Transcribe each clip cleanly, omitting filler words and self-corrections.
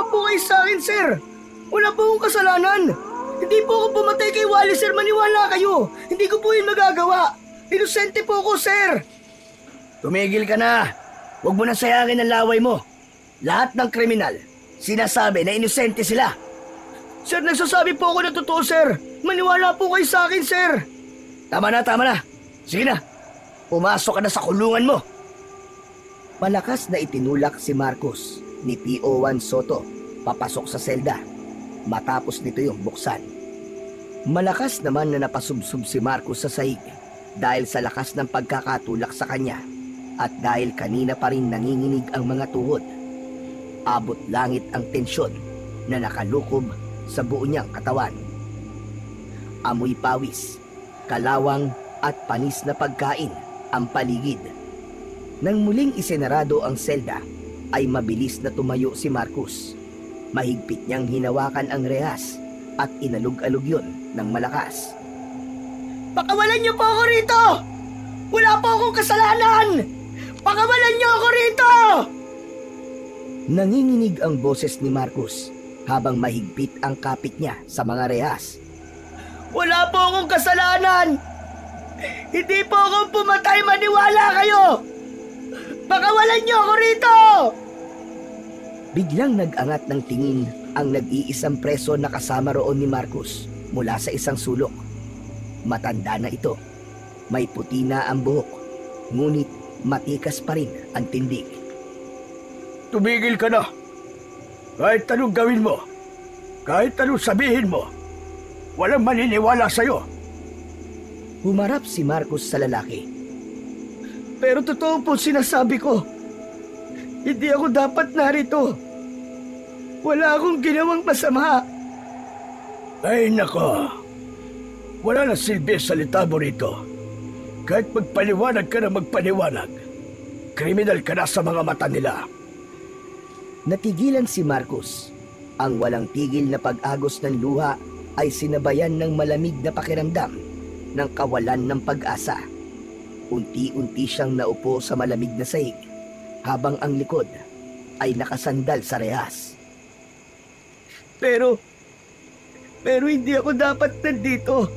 Maniwala po kayo sa akin, sir. Wala po akong kasalanan. Hindi po ako pumatay kay Wally, sir. Maniwala kayo. Hindi ko po yun magagawa. Inosente po ako, sir. Tumigil ka na. Huwag mo na sayangin ang laway mo. Lahat ng kriminal, sinasabi na inosente sila. Sir, nagsasabi po ako na totoo, sir. Maniwala po kayo sa akin, sir. Tama na, tama na. Sige na. Pumasok ka na sa kulungan mo. Malakas na itinulak si Marcos ni P.O. Soto papasok sa selda matapos nito yung buksan. Malakas naman na napasubsob si Marcos sa sahig dahil sa lakas ng pagkakatulak sa kanya at dahil kanina pa rin nanginginig ang mga tuhod. Abot langit ang tensyon na nakalukob sa buo niyang katawan. Amoy pawis, kalawang at panis na pagkain ang paligid. Nang muling isenarado ang selda, ay mabilis na tumayo si Marcos. Mahigpit niyang hinawakan ang rehas at inalog-alog yun ng malakas. Pakawalan niyo po ako rito! Wala po akong kasalanan! Pakawalan niyo ako rito! Nanginginig ang boses ni Marcos habang mahigpit ang kapit niya sa mga rehas. Wala po akong kasalanan! Hindi po ako pumatay, maniwala kayo! Pakawalan niyo ako rito! Biglang nag-angat ng tingin ang nag-iisang preso na kasama roon ni Marcos mula sa isang sulok. Matanda na ito. May puti na ang buhok, ngunit matikas pa rin ang tindig. Tumigil ka na. Kahit anong gawin mo, kahit anong sabihin mo, walang maniniwala sa'yo. Humarap si Marcos sa lalaki. Pero totoo po sinasabi ko. Hindi ako dapat narito. Wala akong ginawang masama. Ay nako. Wala na silbi sa salita mo rito. Kahit magpaliwanag ka na magpaliwanag, kriminal ka na sa mga mata nila. Natigilan si Marcos. Ang walang tigil na pag-agos ng luha ay sinabayan ng malamig na pakiramdam ng kawalan ng pag-asa. Unti-unti siyang naupo sa malamig na sahig habang ang likod ay nakasandal sa rehas. Pero hindi ako dapat nandito.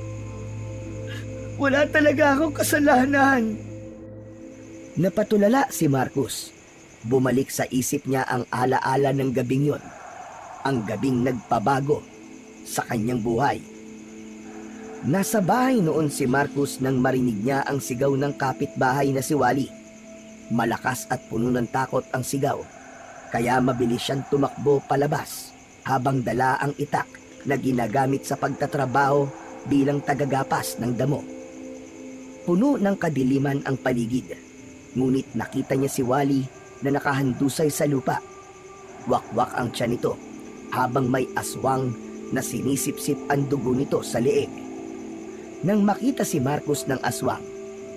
Wala talaga akong kasalanan. Napatulala si Marcos. Bumalik sa isip niya ang alaala ng gabing yon. Ang gabing nagpabago sa kanyang buhay. Nasa bahay noon si Marcos nang marinig niya ang sigaw ng kapitbahay na si Wally. Malakas at puno ng takot ang sigaw, kaya mabilis siyang tumakbo palabas habang dala ang itak na ginagamit sa pagtatrabaho bilang tagagapas ng damo. Puno ng kadiliman ang paligid, ngunit nakita niya si Wally na nakahandusay sa lupa. Wakwak ang tiyan nito habang may aswang na sinisipsip ang dugo nito sa leeg. Nang makita si Marcos ng aswang,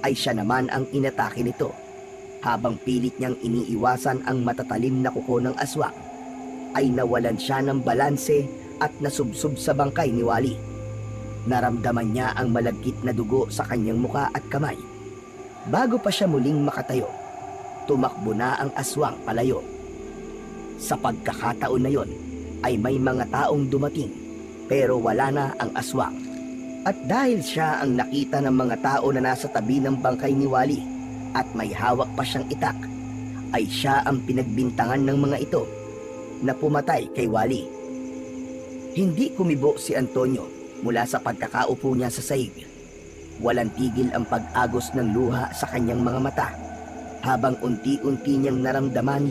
ay siya naman ang inatake nito. Habang pilit niyang iniiwasan ang matatalim na kuko ng aswang, ay nawalan siya ng balanse at nasubsob sa bangkay ni Wally. Naramdaman niya ang malagkit na dugo sa kanyang muka at kamay. Bago pa siya muling makatayo, tumakbo na ang aswang palayo. Sa pagkakataon na yon, ay may mga taong dumating, pero wala na ang aswang. At dahil siya ang nakita ng mga tao na nasa tabi ng bangkay ni Wally at may hawak pa siyang itak, ay siya ang pinagbintangan ng mga ito na pumatay kay Wally. Hindi kumibo si Antonio mula sa pagkakaupo niya sa sahig. Walang tigil ang pag-agos ng luha sa kanyang mga mata habang unti-unti niyang naramdaman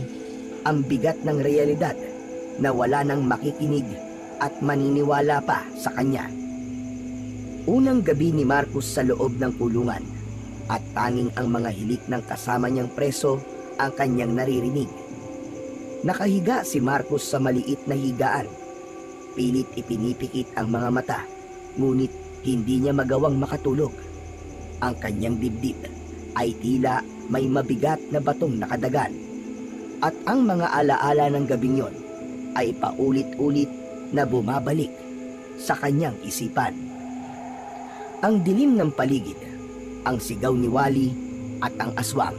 ang bigat ng realidad na wala nang makikinig at maniniwala pa sa kanya. Unang gabi ni Marcos sa loob ng kulungan at tanging ang mga hilik ng kasama niyang preso ang kanyang naririnig. Nakahiga si Marcos sa maliit na higaan. Pilit ipinipikit ang mga mata, ngunit hindi niya magawang makatulog. Ang kanyang dibdib ay tila may mabigat na batong nakadagan. At ang mga alaala ng gabing yon ay paulit-ulit na bumabalik sa kanyang isipan. Ang dilim ng paligid, ang sigaw ni Wally at ang aswang.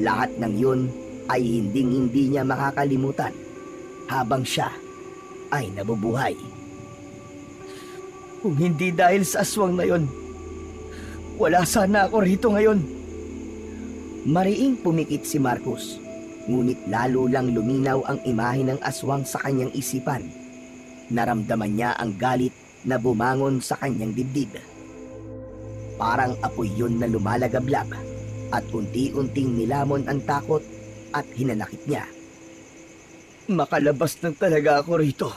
Lahat ng yun ay hinding-hindi niya makakalimutan habang siya ay nabubuhay. Kung hindi dahil sa aswang na yon, wala sana ako rito ngayon. Mariing pumikit si Marcos, ngunit lalo lang luminaw ang imahe ng aswang sa kanyang isipan. Naramdaman niya ang galit na bumangon sa kanyang dibdib. Parang apoy yun na lumalagablab at unti-unting nilamon ang takot at hinanakit niya. Makalabas na talaga ako rito.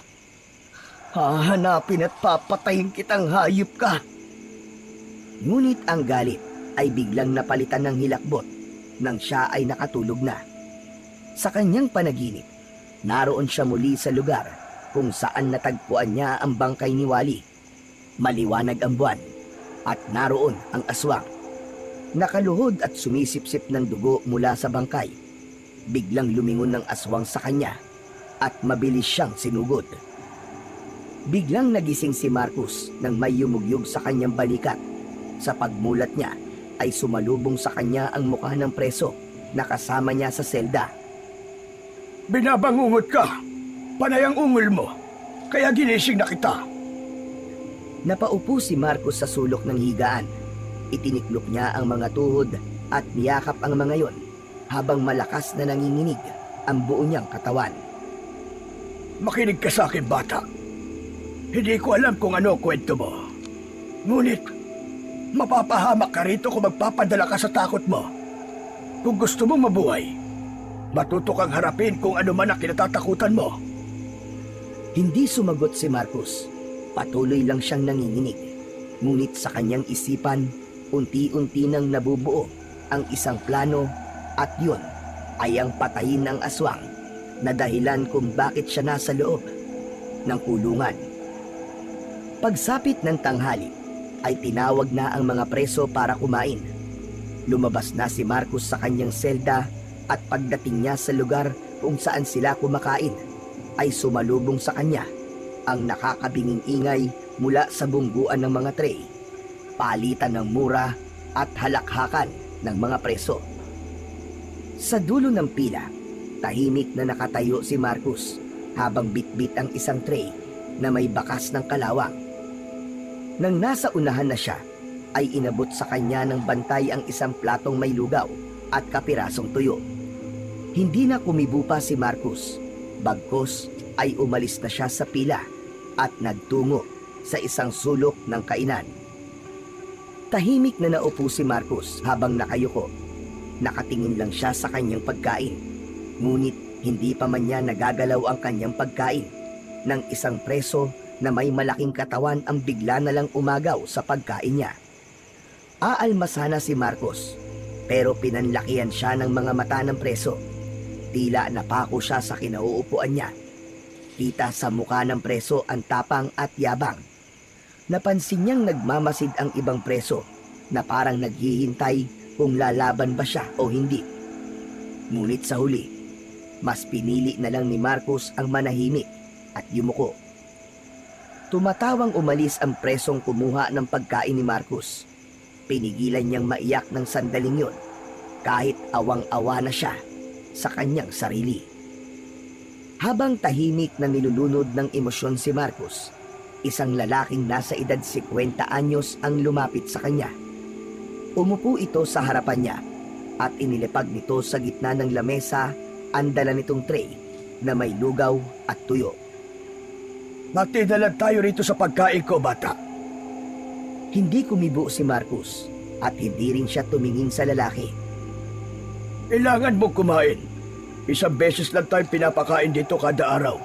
Hahanapin at papatayin kitang hayop ka. Ngunit ang galit ay biglang napalitan ng hilakbot nang siya ay nakatulog na. Sa kanyang panaginip, naroon siya muli sa lugar kung saan natagpuan niya ang bangkay ni Wally. Maliwanag ang buwan at naroon ang aswang. Nakaluhod at sumisipsip ng dugo mula sa bangkay. Biglang lumingon ng aswang sa kanya at mabilis siyang sinugod. Biglang nagising si Marcos nang may yumugyug sa kanyang balikat. Sa pagmulat niya ay sumalubong sa kanya ang mukha ng preso na kasama niya sa selda. Binabangungot ka! Panay ang ungol mo! Kaya ginising na kita! Napaupo si Marcos sa sulok ng higaan. Itiniklop niya ang mga tuhod at niyakap ang mga yon habang malakas na nanginginig ang buo niyang katawan. Makinig ka sa akin, bata. Hindi ko alam kung ano ang kwento mo. Ngunit, mapapahamak ka rito kung magpapadala ka sa takot mo. Kung gusto mong mabuhay, matuto kang harapin kung ano man ang kinatatakutan mo. Hindi sumagot si Marcos. Patuloy lang siyang nanginginig. Ngunit sa kanyang isipan, unti-unti nang nabubuo ang isang plano at yun ay ang patayin ng aswang na dahilan kung bakit siya nasa loob ng kulungan. Pagsapit ng tanghali ay tinawag na ang mga preso para kumain. Lumabas na si Marcos sa kanyang selda at pagdating niya sa lugar kung saan sila kumakain ay sumalubong sa kanya ang nakakabinging ingay mula sa bungguan ng mga tray, palitan ng mura at halakhakan ng mga preso. Sa dulo ng pila, tahimik na nakatayo si Marcos habang bitbit ang isang tray na may bakas ng kalawang. Nang nasa unahan na siya, ay inabot sa kanya ng bantay ang isang platong may lugaw at kapirasong tuyo. Hindi na kumibo pa si Marcos, bagkus ay umalis na siya sa pila at nagtungo sa isang sulok ng kainan. Tahimik na naupo si Marcos habang nakayuko. Nakatingin lang siya sa kanyang pagkain. Ngunit hindi pa man niya nagagalaw ang kanyang pagkain nang isang preso na may malaking katawan ang bigla na lang umagaw sa pagkain niya. Aalmasana si Marcos, pero pinanlakihan siya ng mga mata ng preso. Tila napako siya sa kinauupuan niya. Kita sa mukha ng preso ang tapang at yabang. Napansin niyang nagmamasid ang ibang preso na parang naghihintay kung lalaban ba siya o hindi. Ngunit sa huli, mas pinili na lang ni Marcos ang manahimik at yumuko. Tumatawang umalis ang presong kumuha ng pagkain ni Marcos. Pinigilan niyang maiyak ng sandaling yon kahit awang-awa na siya sa kanyang sarili. Habang tahimik na nilulunod ng emosyon si Marcos, isang lalaking nasa edad 50 anyos ang lumapit sa kanya. Umupo ito sa harapan niya at inilipag nito sa gitna ng lamesa ang dala nitong tray na may lugaw at tuyo. Matinalan tayo rito sa pagkain ko, bata. Hindi kumibo si Marcos at hindi rin siya tumingin sa lalaki. Kailangan mong kumain. Isang beses lang tayong pinapakain dito kada araw.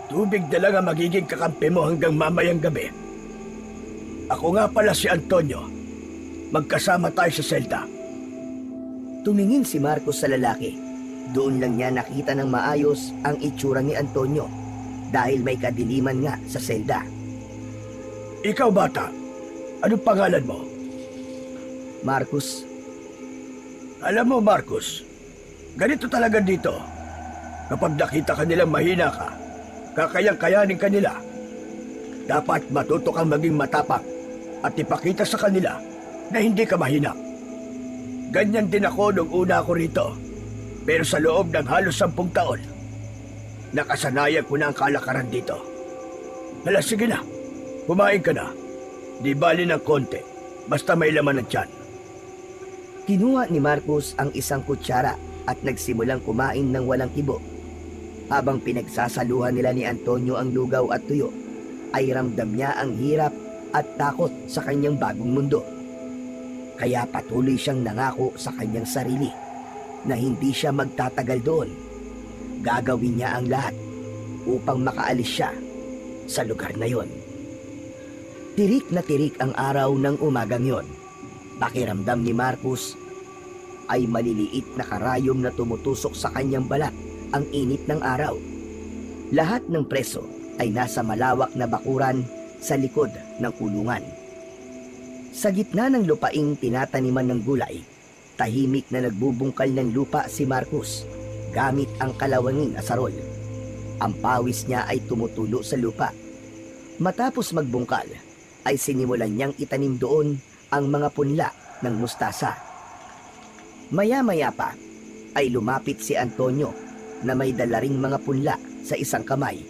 Tubig na lang ang magiging kakampi mo hanggang mamayang gabi. Ako nga pala si Antonio. Magkasama tayo sa selda. Tumingin si Marcos sa lalaki. Doon lang niya nakita ng maayos ang itsura ni Antonio dahil may kadiliman nga sa selda. Ikaw, bata, anong pangalan mo? Marcos. Alam mo, Marcos, ganito talaga dito. Kapag nakita ka nilang mahina ka, kakayang-kayanin ka nila. Dapat matuto kang maging matapang at ipakita sa kanila na hindi ka mahina. Ganyan din ako nung una ako rito, pero sa loob ng halos 10 taon. Nakasanayan ko na ang kalakaran dito. Hala, sige na. Kumain ka na. Di bali ng konti. Basta may laman ng tiyan. Kinuha ni Marcos ang isang kutsara at nagsimulang kumain ng walang kibo. Habang pinagsasaluhan nila ni Antonio ang lugaw at tuyo, ay ramdam niya ang hirap at takot sa kanyang bagong mundo. Kaya patuloy siyang nangako sa kanyang sarili na hindi siya magtatagal doon. Gagawin niya ang lahat upang makaalis siya sa lugar na yon. Tirik na tirik ang araw ng umagang yon. Pakiramdam ni Marcos ay maliliit na karayom na tumutusok sa kanyang balat ang init ng araw. Lahat ng preso ay nasa malawak na bakuran sa likod ng kulungan. Sa gitna ng lupaing tinataniman ng gulay, tahimik na nagbubungkal ng lupa si Marcos gamit ang kalawanging asarol. Ang pawis niya ay tumutulo sa lupa. Matapos magbungkal, ay sinimulan niyang itanim doon ang mga punla ng mustasa. Maya-maya pa, ay lumapit si Antonio na may dala ring mga punla sa isang kamay.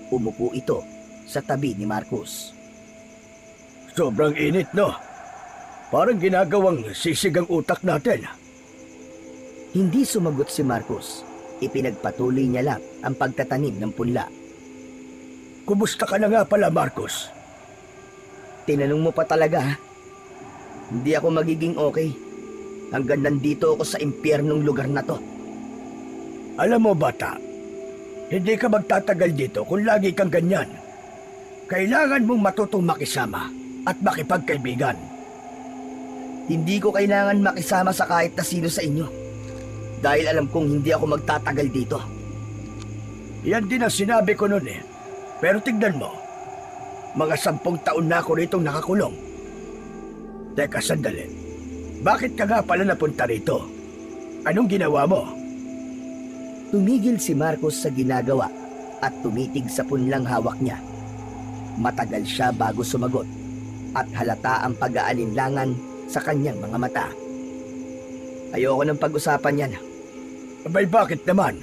Umupo ito sa tabi ni Marcos. Sobrang init, no? Parang ginagawang sisig ang utak natin. Hindi sumagot si Marcos. Ipinagpatuloy niya lang ang pagtatanim ng punla. Kumusta ka na nga pala, Marcos? Tinanong mo pa talaga, ha? Hindi ako magiging okay hanggang nandito ako sa impyernong lugar na to. Alam mo, bata, hindi ka magtatagal dito kung lagi kang ganyan. Kailangan mong matutong makisama at makipagkaibigan. Hindi ko kailangan makisama sa kahit na sino sa inyo. Dahil alam kong hindi ako magtatagal dito. Yan din ang sinabi ko noon eh. Pero tignan mo, mga 10 taon na ako rito nakakulong. Teka, sandali. Bakit ka nga pala napunta rito? Anong ginawa mo? Tumigil si Marcos sa ginagawa at tumitig sa punlang hawak niya. Matagal siya bago sumagot at halata ang pag-aalinlangan sa kanyang mga mata. Ayoko ng pag-usapan yan. Abay, bakit naman?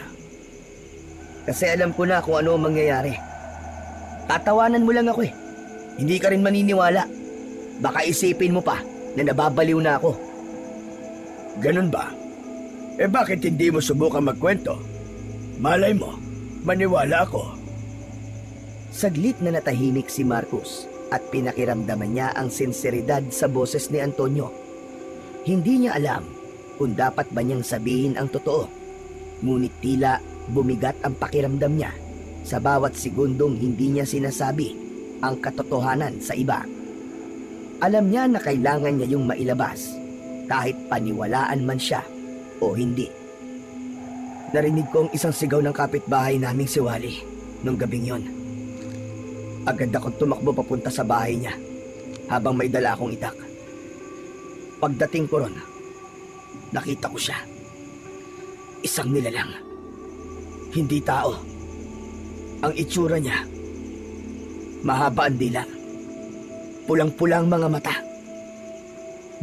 Kasi alam ko na kung ano ang mangyayari. Tatawanan mo lang ako eh. Hindi ka rin maniniwala. Baka isipin mo pa na nababaliw na ako. Ganun ba? Eh bakit hindi mo subukan magkwento? Malay mo, maniwala ako. Saglit na natahimik si Marcos at pinakiramdaman niya ang sinseridad sa boses ni Antonio. Hindi niya alam kung dapat ba niyang sabihin ang totoo. Ngunit tila bumigat ang pakiramdam niya sa bawat segundong hindi niya sinasabi ang katotohanan sa iba. Alam niya na kailangan niya yung mailabas kahit paniwalaan man siya o hindi. Narinig ko ang isang sigaw ng kapitbahay naming si Wally nung gabing yon. Agad akong tumakbo papunta sa bahay niya habang may dala akong itak. Pagdating ko ron, nakita ko siya. Isang nilalang. Hindi tao. Ang itsura niya, mahaba ang dila. Pulang-pulang mga mata.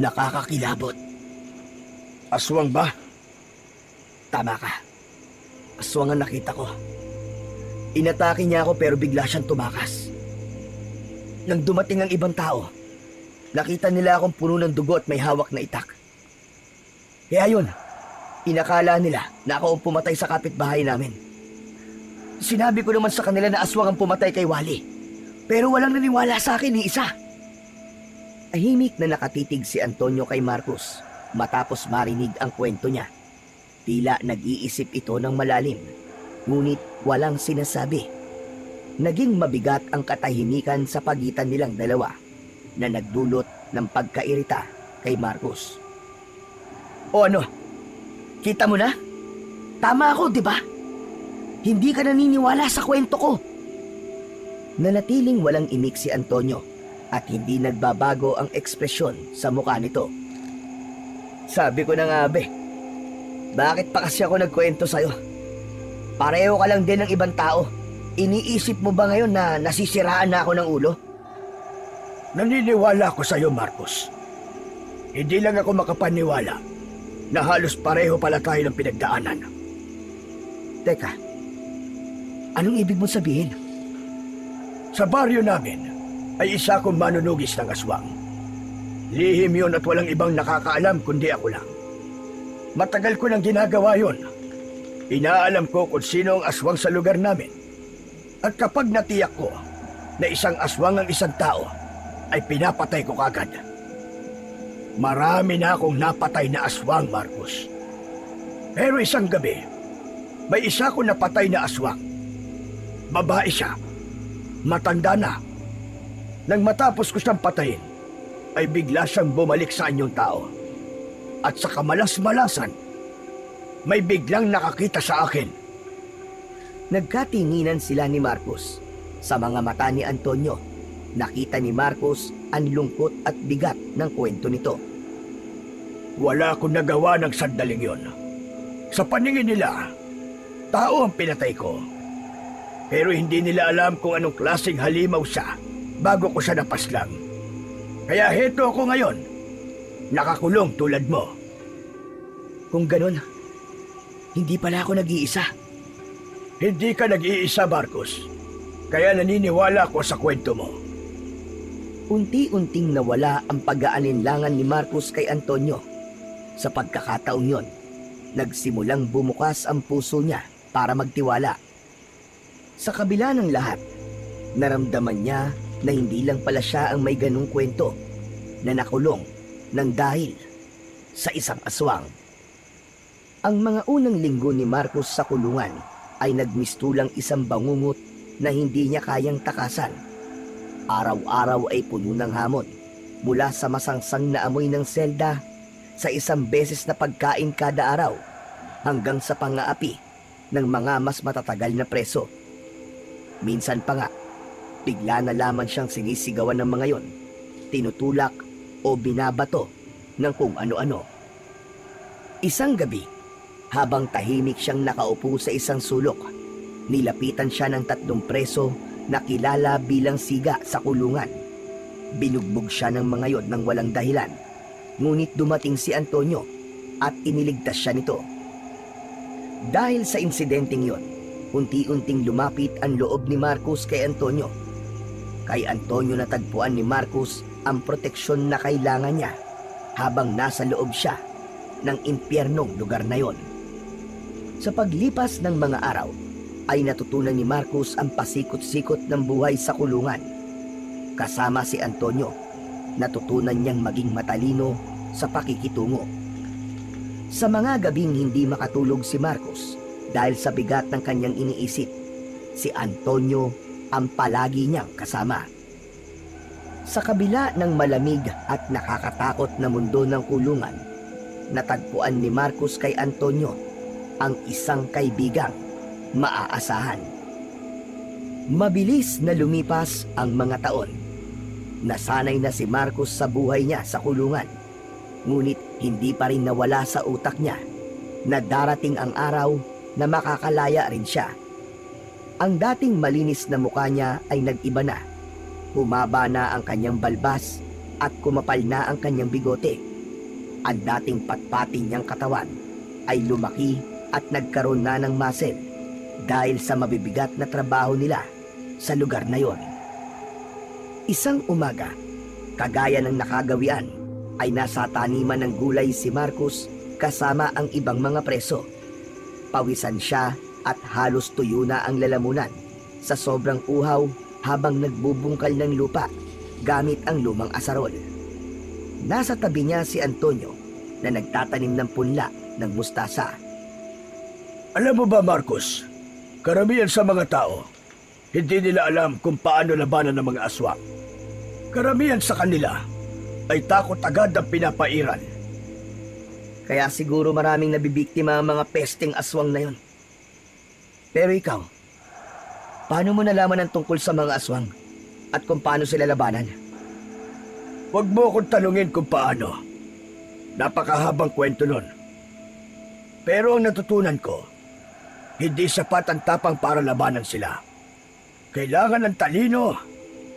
Nakakakilabot. Aswang ba? Tama ka. Aswang ang nakita ko. Inatake niya ako pero bigla siyang tumakas. Nang dumating ang ibang tao, nakita nila akong puno ng dugo at may hawak na itak. Kaya yun, inakala nila na ako ang pumatay sa kapitbahay namin. Sinabi ko naman sa kanila na aswang ang pumatay kay Wally. Pero walang naniwala sa akin ni isa. Tahimik na nakatitig si Antonio kay Marcos matapos marinig ang kwento niya. Tila nag-iisip ito ng malalim, ngunit walang sinasabi. Naging mabigat ang katahimikan sa pagitan nilang dalawa na nagdulot ng pagkairita kay Marcos. O ano? Kita mo na? Tama ako, di ba? Hindi ka naniniwala sa kwento ko. Nanatiling walang imik si Antonio at hindi nagbabago ang ekspresyon sa mukha nito. Sabi ko na nga, be, bakit pa kasi ako nagkwento sa'yo? Pareho ka lang din ng ibang tao. Iniisip mo ba ngayon na nasisiraan na ako ng ulo? Naniniwala ako sa'yo, Marcos. Hindi lang ako makapaniwala na halos pareho pala tayo ng pinagdaanan. Teka, Anong ibig mong sabihin? Sa baryo namin ay isa akong manunugis ng aswang. Lihim yun at walang ibang nakakaalam kundi ako lang. Matagal ko nang ginagawa yun. Inaalam ko kung sino ang aswang sa lugar namin. At kapag natiyak ko na isang aswang ang isang tao, ay pinapatay ko kagad. Marami na akong napatay na aswang, Marcos. Pero isang gabi, may isa akong napatay na aswang. Babae siya. Matanda na. Nang matapos ko siyang patayin, ay bigla siyang bumalik sa anyong tao. At sa kamalas-malasan, may biglang nakakita sa akin. Nagkatinginan sila ni Marcos. Sa mga mata ni Antonio, nakita ni Marcos ang lungkot at bigat ng kwento nito. Wala akong nagawa ng sandaling yon. Sa paningin nila, tao ang pinatay ko. Pero hindi nila alam kung anong klaseng halimaw siya bago ko siya napaslang. Kaya heto ako ngayon, nakakulong tulad mo. Kung ganun, hindi pala ako nag-iisa. Hindi ka nag-iisa, Marcos. Kaya naniniwala ako sa kwento mo. Unti-unting nawala ang pag-aalinlangan ni Marcos kay Antonio. Sa pagkakataong yon, nagsimulang bumukas ang puso niya para magtiwala. Sa kabila ng lahat, naramdaman niya na hindi lang pala siya ang may ganung kwento na nakulong ng dahil sa isang aswang. Ang mga unang linggo ni Marcos sa kulungan ay nagmistulang isang bangungot na hindi niya kayang takasan. Araw-araw ay puno ng hamon mula sa masangsang na amoy ng selda sa isang beses na pagkain kada araw hanggang sa pangaapi ng mga mas matatagal na preso. Minsan pa nga, bigla na lamang siyang sinisigawan ng mga yon, tinutulak o binabato ng kung ano-ano. Isang gabi, habang tahimik siyang nakaupo sa isang sulok, nilapitan siya ng 3 preso na kilala bilang siga sa kulungan. Binugbog siya ng mga yon ng walang dahilan, ngunit dumating si Antonio at iniligtas siya nito. Dahil sa insidenteng yon, unti-unting lumapit ang loob ni Marcos kay Antonio. Kay Antonio natagpuan ni Marcos ang proteksyon na kailangan niya habang nasa loob siya ng impyernong lugar na yon. Sa paglipas ng mga araw, ay natutunan ni Marcos ang pasikot-sikot ng buhay sa kulungan. Kasama si Antonio, natutunan niyang maging matalino sa pakikitungo. Sa mga gabing hindi makatulog si Marcos dahil sa bigat ng kanyang iniisip, si Antonio ang palagi niyang kasama. Sa kabila ng malamig at nakakatakot na mundo ng kulungan, natagpuan ni Marcos kay Antonio ang isang kaibigang maaasahan. Mabilis na lumipas ang mga taon. Nasanay na si Marcos sa buhay niya sa kulungan, ngunit hindi pa rin nawala sa utak niya na darating ang araw na makakalaya rin siya. Ang dating malinis na mukha niya ay nag-iba na. Humaba na ang kanyang balbas at kumapal na ang kanyang bigote. Ang dating patpatin niyang katawan ay lumaki at nagkaroon na ng muscle dahil sa mabibigat na trabaho nila sa lugar na yon. Isang umaga, kagaya ng nakagawian, ay nasa taniman ng gulay si Marcos kasama ang ibang mga preso. Pawisan siya at halos tuyo na ang lalamunan sa sobrang uhaw habang nagbubungkal ng lupa gamit ang lumang asarol. Nasa tabi niya si Antonio na nagtatanim ng punla ng mustasa. Alam mo ba, Marcos, karamihan sa mga tao, hindi nila alam kung paano labanan ng mga aswang. Karamihan sa kanila ay takot agad ang pinapairan. Kaya siguro maraming nabibiktima ang mga pesteng aswang na yon. Pero ikaw, paano mo nalaman ang tungkol sa mga aswang at kung paano sila labanan? Huwag mo akong tanungin kung paano. Napakahabang kwento nun. Pero ang natutunan ko, hindi sapat ang tapang para labanan sila. Kailangan ng talino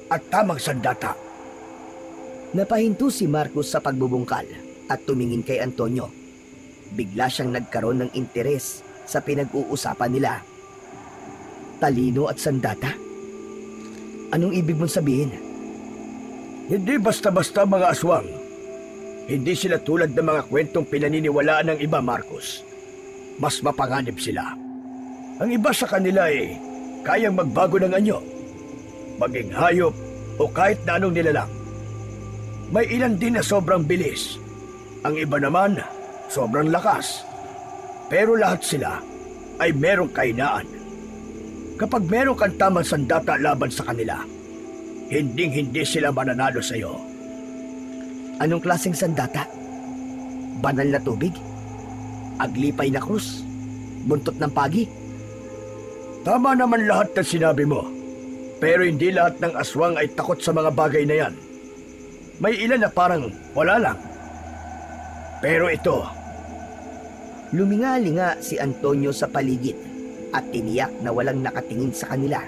at tamang sandata. Napahinto si Marcos sa pagbubungkal at tumingin kay Antonio. Bigla siyang nagkaroon ng interes sa pinag-uusapan nila. talino at sandata? Anong ibig mong sabihin? Hindi basta-basta mga aswang. Hindi sila tulad ng mga kwentong pinaniniwalaan ng iba, Marcos. Mas mapanganib sila. Ang iba sa kanila ay kayang magbago ng anyo, maging hayop o kahit na anong nilalang. May ilan din na sobrang bilis. Ang iba naman, sobrang lakas. Pero lahat sila ay merong kahinaan. Kapag meron kang tamang sandata laban sa kanila, hinding-hindi sila mananalo sa iyo. Anong klaseng sandata? Banal na tubig? Aglipay na krus? Buntot ng pagi? Tama naman lahat ng sinabi mo. Pero hindi lahat ng aswang ay takot sa mga bagay na yan. May ilan na parang wala lang. Pero ito, Luminga-linga si Antonio sa paligid at tiniyak na walang nakatingin sa kanila.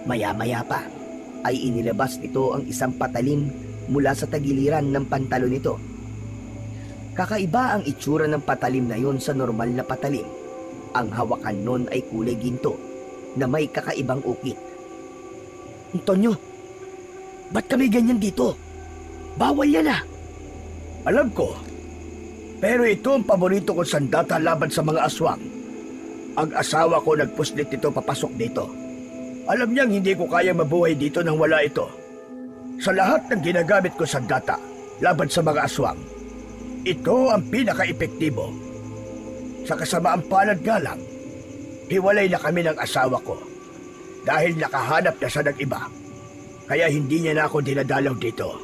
Maya-maya pa ay inilabas nito ang isang patalim mula sa tagiliran ng pantalon nito. Kakaiba ang itsura ng patalim na yon sa normal na patalim. Ang hawakan nun ay kulay ginto na may kakaibang ukit. Antonio, ba't kami ganyan dito? Bawal yan ah! alam ko. Pero ito ang paborito kong sandata laban sa mga aswang. Ang asawa ko nagpuslit ito papasok dito. Alam niyang hindi ko kaya mabuhay dito nang wala ito. Sa lahat ng ginagamit ko sandata laban sa mga aswang, ito ang pinaka-epektibo. Sa kasamaang palad nga lang, hiwalay na kami ng asawa ko dahil nakahanap na siya ng iba. Kaya hindi niya na ako dinadalaw dito.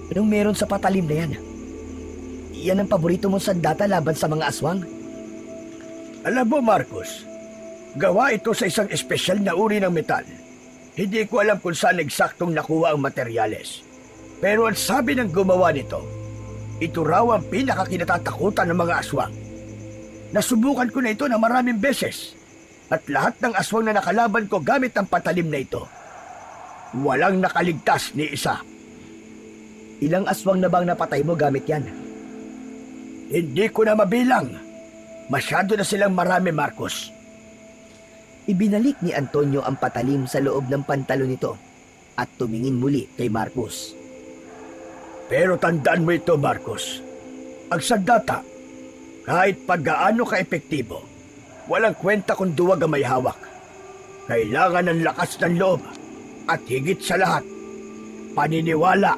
Anong meron sa patalim na yan? Yan ang paborito mong sandata laban sa mga aswang? Alam mo, Marcos, gawa ito sa isang espesyal na uri ng metal. Hindi ko alam kung saan eksaktong nakuha ang materyales. Pero ang sabi ng gumawa nito, ito raw ang pinakakinatatakutan ng mga aswang. Nasubukan ko na ito na maraming beses. At lahat ng aswang na nakalaban ko gamit ang patalim na ito, walang nakaligtas ni isa. Ilang aswang na bang napatay mo gamit yan? Hindi ko na mabilang. Masyado na silang marami, Marcos. Ibinalik ni Antonio ang patalim sa loob ng pantalon nito at tumingin muli kay Marcos. Pero tandaan mo ito, Marcos. Ang sandata, kahit paggaano ka-epektibo, walang kwenta kung duwag ang may hawak. Kailangan ng lakas ng loob at higit sa lahat, paniniwala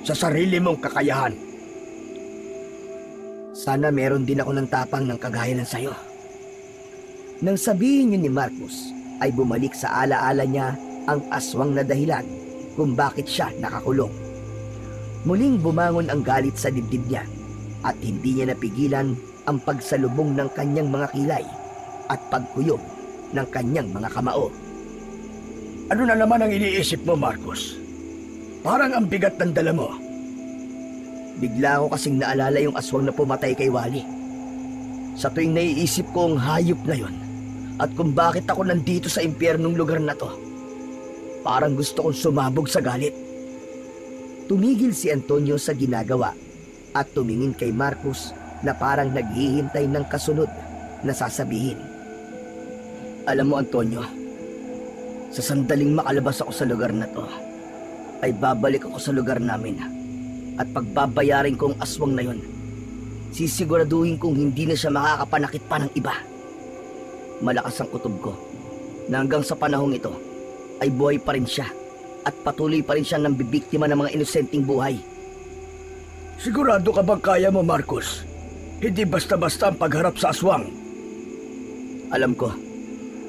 sa sarili mong kakayahan. Sana meron din ako ng tapang ng kagaya ng sayo. Nang sabihin yun ni Marcos, ay bumalik sa alaala niya ang aswang na dahilan kung bakit siya nakakulong. Muling bumangon ang galit sa dibdib niya at hindi niya napigilan ang pagsalubong ng kanyang mga kilay at pagkuyog ng kanyang mga kamao. Ano na naman ang iniisip mo, Marcos? Parang ang bigat ng dala mo. Bigla ko kasing naalala yung aswang na pumatay kay Wally. Sa tuwing naiisip ko ang hayop na yon at kung bakit ako nandito sa impyernong lugar na to, parang gusto kong sumabog sa galit. Tumigil si Antonio sa ginagawa at tumingin kay Marcos na parang naghihintay ng kasunod na sasabihin. Alam mo, Antonio, sa sandaling makalabas ako sa lugar na to, ay babalik ako sa lugar namin at pagbabayarin ko ang aswang na yon. Sisiguraduhin kong hindi na siya makakapanakit pa ng iba. Malakas ang kutob ko na hanggang sa panahong ito ay buhay pa rin siya at patuloy pa rin siya ng bibiktima ng mga inosenteng buhay. Sigurado ka bang kaya mo, Marcos? Hindi basta-basta ang pagharap sa aswang. Alam ko,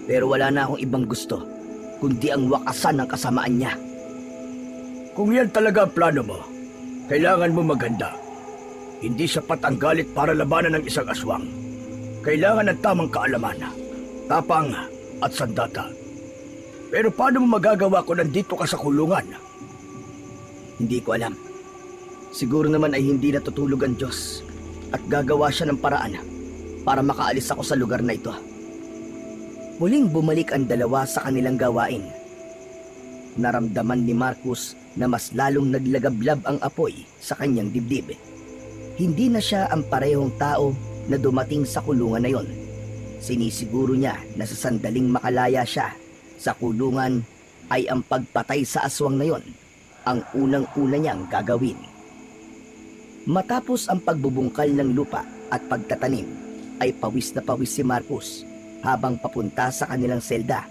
pero wala na akong ibang gusto kundi ang wakasan ng kasamaan niya. Kung yan talaga ang plano mo, kailangan mo maganda. Hindi sapat ang galit para labanan ng isang aswang. Kailangan ng tamang kaalaman, tapang at sandata. Pero paano mo magagawa kung nandito ka sa kulungan? Hindi ko alam. Siguro naman ay hindi natutulog ang Diyos at gagawa siya ng paraan para makaalis ako sa lugar na ito. Muling bumalik ang dalawa sa kanilang gawain. Naramdaman ni Marcos na mas lalong naglagablab ang apoy sa kanyang dibdib. Hindi na siya ang parehong tao na dumating sa kulungan na yon. Sinisiguro niya na sa sandaling makalaya siya sa kulungan ay ang pagpatay sa aswang na yon ang unang-una niyang gagawin. Matapos ang pagbubungkal ng lupa at pagtatanim, ay pawis na pawis si Marcos habang papunta sa kanilang selda.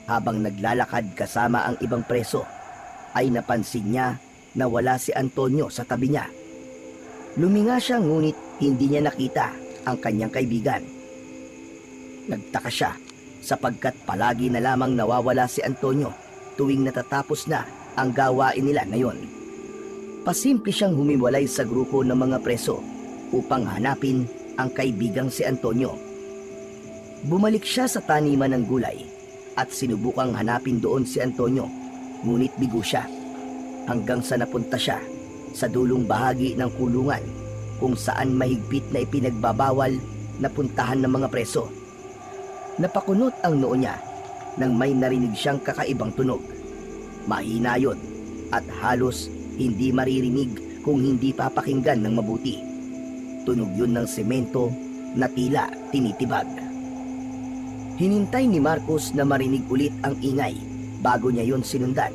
Habang naglalakad kasama ang ibang preso, ay napansin niya na wala si Antonio sa tabi niya. Luminga siya ngunit hindi niya nakita ang kanyang kaibigan. Nagtaka siya sapagkat palagi na lamang nawawala si Antonio tuwing natatapos na ang gawain nila ngayon. Pasimple siyang humiwalay sa grupo ng mga preso upang hanapin ang kaibigang si Antonio. Bumalik siya sa taniman ng gulay at sinubukang hanapin doon si Antonio, ngunit bigo siya hanggang sa napunta siya sa dulong bahagi ng kulungan kung saan mahigpit na ipinagbabawal na puntahan ng mga preso. Napakunot ang noo niya nang may narinig siyang kakaibang tunog. Mahina yun at halos hindi maririnig kung hindi papakinggan ng mabuti. Tunog yun ng semento na tila tinitibag. Hinintay ni Marcos na marinig ulit ang ingay bago niya yon sinundan.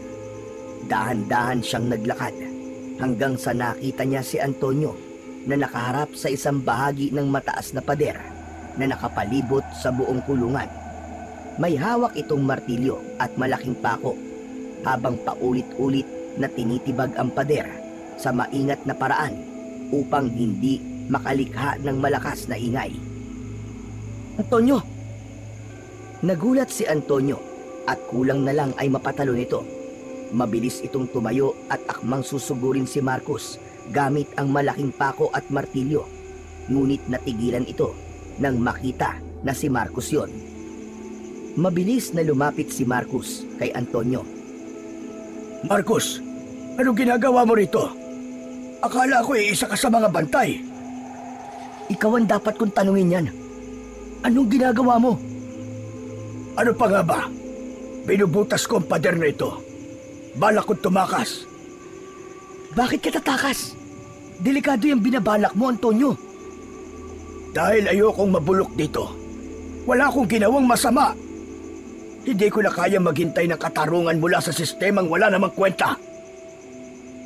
Dahan-dahan siyang naglakad hanggang sa nakita niya si Antonio na nakaharap sa isang bahagi ng mataas na pader na nakapalibot sa buong kulungan. May hawak itong martilyo at malaking pako habang paulit-ulit na tinitibag ang pader sa maingat na paraan upang hindi makalikha ng malakas na ingay. Antonio! Nagulat si Antonio at kulang na lang ay mapatalo nito. Mabilis itong tumayo at akmang susugurin si Marcos gamit ang malaking pako at martilyo. Ngunit natigilan ito nang makita na si Marcos yon. Mabilis na lumapit si Marcos kay Antonio. Marcos, anong ginagawa mo rito? Akala ko isa ka sa mga bantay. Ikaw ang dapat kong tanungin yan. Anong ginagawa mo? Ano pa nga ba? Binubutas ko ang pader na ito. Balak kong tumakas. Bakit ka tatakas? Delikado yung binabalak mo, Antonio. Dahil ayokong mabulok dito. Wala akong ginawang masama. Hindi ko na kaya maghintay ng katarungan mula sa sistemang wala namang kwenta.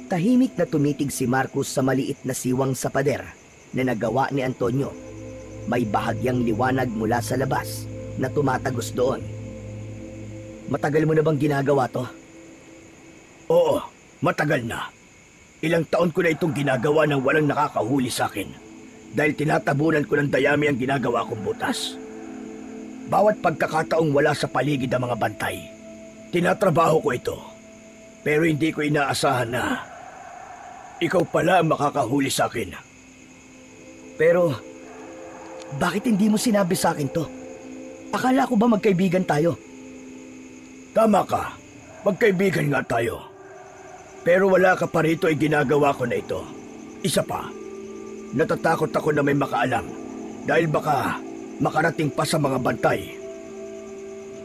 Tahimik na tumitig si Marcos sa maliit na siwang sa pader na nagawa ni Antonio. May bahagyang liwanag mula sa labas na tumatagos doon. Matagal mo na bang ginagawa to? Oo, matagal na. Ilang taon ko na itong ginagawa nang walang nakakahuli sa akin dahil tinatabunan ko ng dayami ang ginagawa kong butas. Bawat pagkakataong wala sa paligid ang mga bantay, tinatrabaho ko ito. Pero hindi ko inaasahan na ikaw pala ang makakahuli sa akin. Pero, bakit hindi mo sinabi sa akin to? Akala ko ba magkaibigan tayo? Tama ka, magkaibigan nga tayo. Pero wala ka pa rito ay ginagawa ko na ito. Isa pa, natatakot ako na may makaalam dahil baka makarating pa sa mga bantay.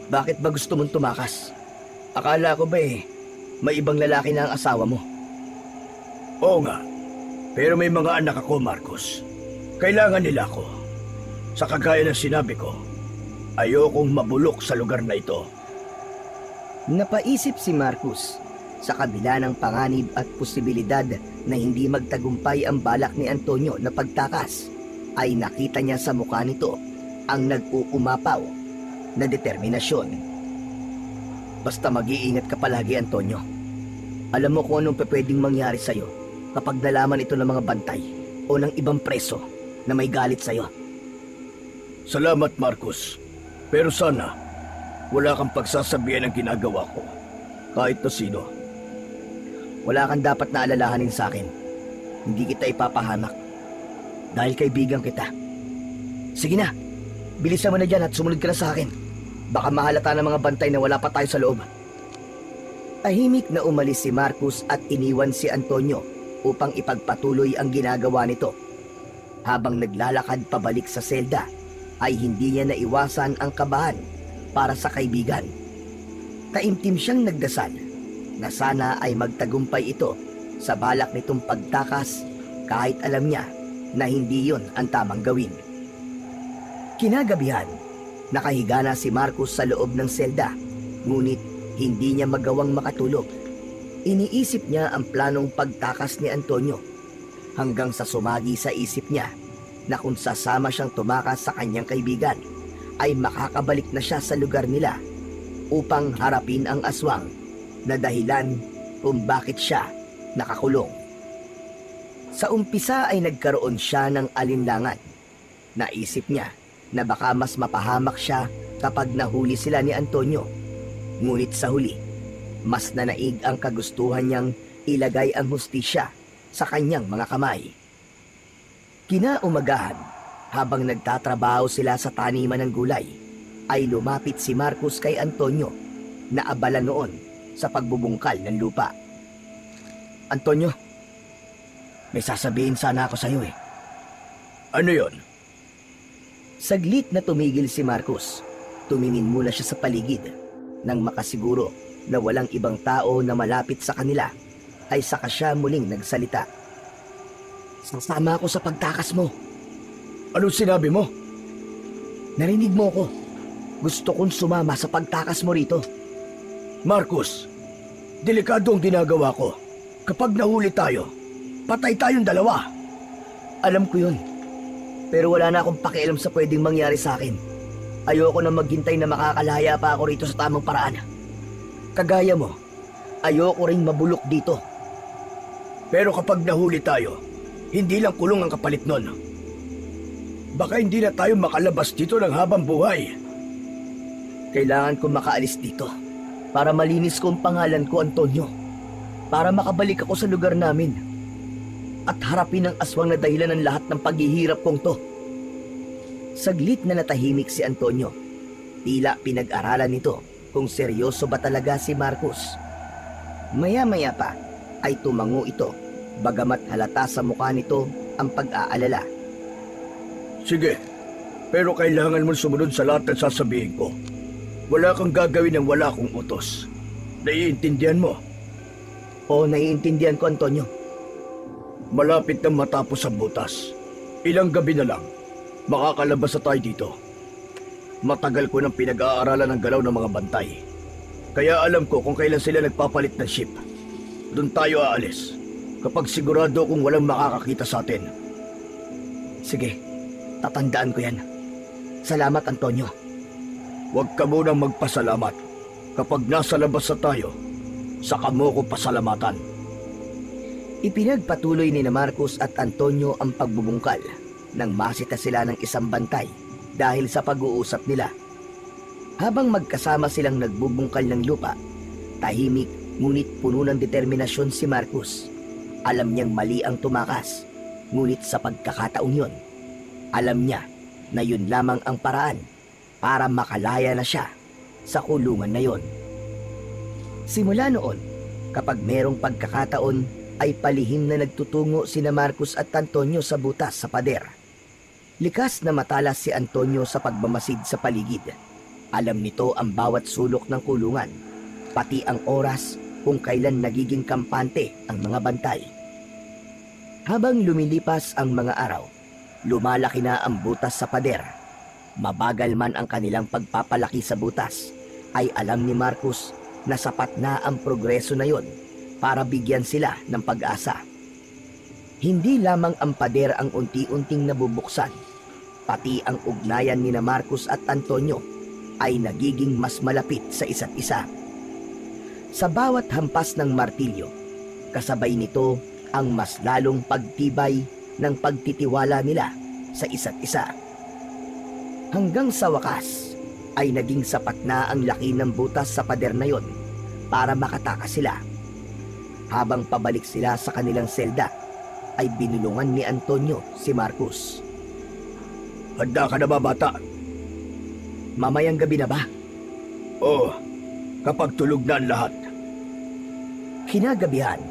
Bakit ba gusto mong tumakas? Akala ko ba may ibang lalaki na ang asawa mo? Oo nga, pero may mga anak ako, Marcos. Kailangan nila ako. Sa kagaya ng sinabi ko, ayokong mabulok sa lugar na ito. Napaisip si Marcos. Sa kabila ng panganib at posibilidad na hindi magtagumpay ang balak ni Antonio na pagtakas, ay nakita niya sa mukha nito ang nag-uumapaw na determinasyon. Basta mag-iingat ka palagi, Antonio. Alam mo kung anong pwedeng mangyari sa'yo kapag nalaman ito ng mga bantay o ng ibang preso na may galit sa'yo. Salamat, Marcos. Pero sana, wala kang pagsasabihan ng ginagawa ko. Kahit na sino. Wala kang dapat na alalahanin sa akin. Hindi kita ipapahamak. Dahil kaibigan kita. Sige na, bilisan mo na dyan at sumunod ka na sa akin. Baka mahalata ng mga bantay na wala pa tayo sa loob. Tahimik na umalis si Marcos at iniwan si Antonio upang ipagpatuloy ang ginagawa nito. Habang naglalakad pabalik sa selda, ay hindi niya naiwasan ang kabahan para sa kaibigan. Taimtim siyang nagdasal na sana ay magtagumpay ito sa balak nitong pagtakas kahit alam niya na hindi yon ang tamang gawin. Kinagabihan, nakahiga na si Marcos sa loob ng selda, ngunit hindi niya magawang makatulog. Iniisip niya ang planong pagtakas ni Antonio hanggang sa sumagi sa isip niya na kung sasama siyang tumakas sa kanyang kaibigan ay makakabalik na siya sa lugar nila upang harapin ang aswang na dahilan kung bakit siya nakakulong. Sa umpisa ay nagkaroon siya ng alinlangan. Naisip niya na baka mas mapahamak siya kapag nahuli sila ni Antonio. Ngunit sa huli, mas nanaig ang kagustuhan niyang ilagay ang hustisya sa kanyang mga kamay. Kinaumagahan, habang nagtatrabaho sila sa taniman ng gulay, ay lumapit si Marcos kay Antonio na abala noon sa pagbubungkal ng lupa. Antonio, may sasabihin sana ako sa iyo eh. Ano yon? Saglit na tumigil si Marcos. Tumingin muna siya sa paligid. Nang makasiguro na walang ibang tao na malapit sa kanila, ay saka siya muling nagsalita. Sasama ako sa pagtakas mo. Anong sinabi mo? Narinig mo ko. Gusto kong sumama sa pagtakas mo rito. Marcos, delikado ang ginagawa ko. Kapag nahuli tayo, patay tayong dalawa. Alam ko yun. Pero wala na akong pakialam sa pwedeng mangyari sa akin. Ayoko na maghintay na makakalaya pa ako rito sa tamang paraan. Kagaya mo, ayoko ring mabulok dito. Pero kapag nahuli tayo, hindi lang kulong ang kapalit nun. Baka hindi na tayo makalabas dito ng habang buhay. Kailangan ko makaalis dito para malinis ko ang pangalan ko, Antonio. Para makabalik ako sa lugar namin at harapin ang aswang na dahilan ng lahat ng paghihirap kong to. Saglit na natahimik si Antonio. Tila pinag-aralan nito kung seryoso ba talaga si Marcos. Maya-maya pa ay tumango ito, bagamat halata sa mukha nito ang pag-aalala. Sige, pero kailangan mo sumunod sa lahat ng sasabihin ko. Wala kang gagawin ng wala kong utos. Naiintindihan mo? Oo, naiintindihan ko, Antonio. Malapit na matapos ang butas. Ilang gabi na lang, makakalabas na tayo dito. Matagal ko nang pinag-aaralan ng galaw ng mga bantay. Kaya alam ko kung kailan sila nagpapalit ng ship. Doon tayo aalis, kapag sigurado kung walang makakakita sa atin. Sige, tatandaan ko yan. Salamat, Antonio. Huwag ka munang magpasalamat. Kapag nasa labas na tayo, saka mo ko pasalamatan. Ipinagpatuloy ni Marcos at Antonio ang pagbubungkal nang masita sila ng isang bantay dahil sa pag-uusap nila. Habang magkasama silang nagbubungkal ng lupa, tahimik ngunit puno ng determinasyon si Marcos. Alam niyang mali ang tumakas, ngunit sa pagkakataong yun, alam niya na yun lamang ang paraan para makalaya na siya sa kulungan na yon. Simula noon, kapag merong pagkakataon, ay palihim na nagtutungo sina Marcos at Antonio sa butas sa pader. Likas na matalas si Antonio sa pagmamasid sa paligid. Alam nito ang bawat sulok ng kulungan, pati ang oras kung kailan nagiging kampante ang mga bantay. Habang lumilipas ang mga araw, lumalaki na ang butas sa pader. Mabagal man ang kanilang pagpapalaki sa butas, ay alam ni Marcos na sapat na ang progreso na yon para bigyan sila ng pag-asa. Hindi lamang ang pader ang unti-unting nabubuksan, pati ang ugnayan ni Marcos at Antonio ay nagiging mas malapit sa isa't isa. Sa bawat hampas ng martilyo, kasabay nito ang mas lalong pagtibay ng pagtitiwala nila sa isa't isa. Hanggang sa wakas, ay naging sapat na ang laki ng butas sa pader na yon para makatakas sila. Habang pabalik sila sa kanilang selda, ay binulungan ni Antonio si Marcos. Handa ka na ba, bata? Mamayang gabi na ba? Oo, kapag tulog na ang lahat. Kinagabihan,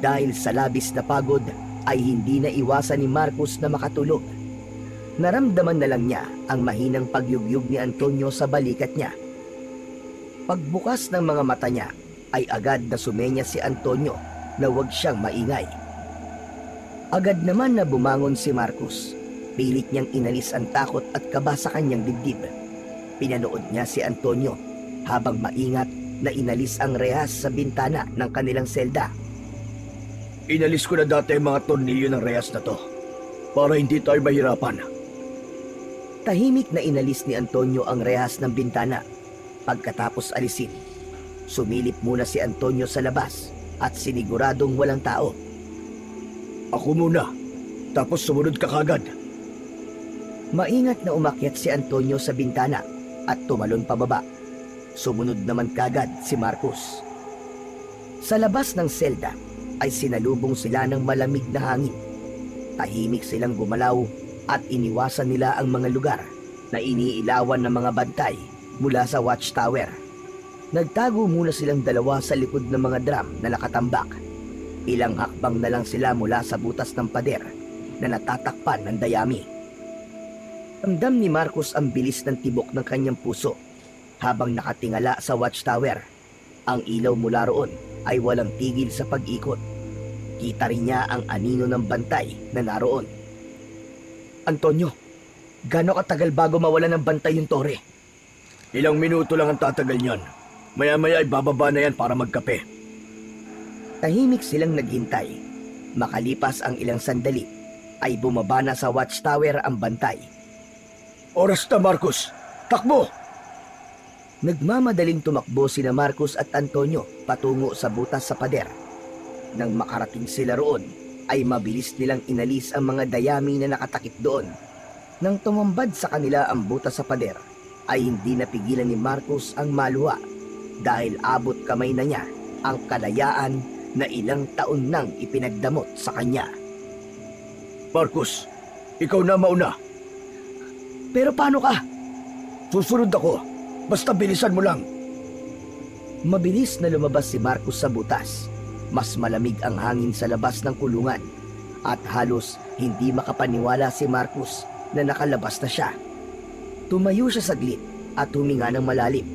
dahil sa labis na pagod, ay hindi na iwasan ni Marcos na makatulog. Naramdaman na lang niya ang mahinang pagyugyug ni Antonio sa balikat niya. Pagbukas ng mga mata niya, ay agad na sumenya si Antonio na huwag siyang maingay. Agad naman na bumangon si Marcos. Pilit niyang inalis ang takot at kaba sa kanyang dibdib. Pinanood niya si Antonio habang maingat na inalis ang rehas sa bintana ng kanilang selda. Inalis ko na dati ang mga tornilyo ng rehas na to para hindi tayo mahirapan. Tahimik na inalis ni Antonio ang rehas ng bintana. Pagkatapos alisin, sumilip muna si Antonio sa labas at siniguradong walang tao. Ako muna, tapos sumunod ka kagad. Maingat na umakyat si Antonio sa bintana at tumalon pababa. Sumunod naman kagad si Marcos. Sa labas ng selda ay sinalubong sila ng malamig na hangin. Tahimik silang gumalaw at iniwasan nila ang mga lugar na iniilawan ng mga bantay mula sa watchtower. Nagtago muna silang dalawa sa likod ng mga drum na nakatambak. Ilang hakbang na lang sila mula sa butas ng pader na natatakpan ng dayami. Ramdam ni Marcos ang bilis ng tibok ng kanyang puso habang nakatingala sa watchtower. Ang ilaw mula roon ay walang tigil sa pag-ikot. Kita rin niya ang anino ng bantay na naroon. Antonio, gaano katagal bago mawala ng bantay yung tore? Ilang minuto lang ang tatagal niyan. Maya-maya ay bababa na yan para magkape. Tahimik silang naghintay. Makalipas ang ilang sandali, ay bumaba na sa watchtower ang bantay. Oras na, Marcos! Takbo! Nagmamadaling tumakbo sina Marcos at Antonio patungo sa butas sa pader. Nang makarating sila roon, ay mabilis nilang inalis ang mga dayami na nakatakip doon. Nang tumambad sa kanila ang butas sa pader, ay hindi napigilan ni Marcos ang maluha dahil abot kamay na niya ang kalayaan na ilang taon nang ipinagdamot sa kanya. Marcos, ikaw na mauna. Pero paano ka? Susunod ako. Basta bilisan mo lang. Mabilis na lumabas si Marcos sa butas. Mas malamig ang hangin sa labas ng kulungan at halos hindi makapaniwala si Marcos na nakalabas na siya. Tumayo siya saglit at huminga ng malalim.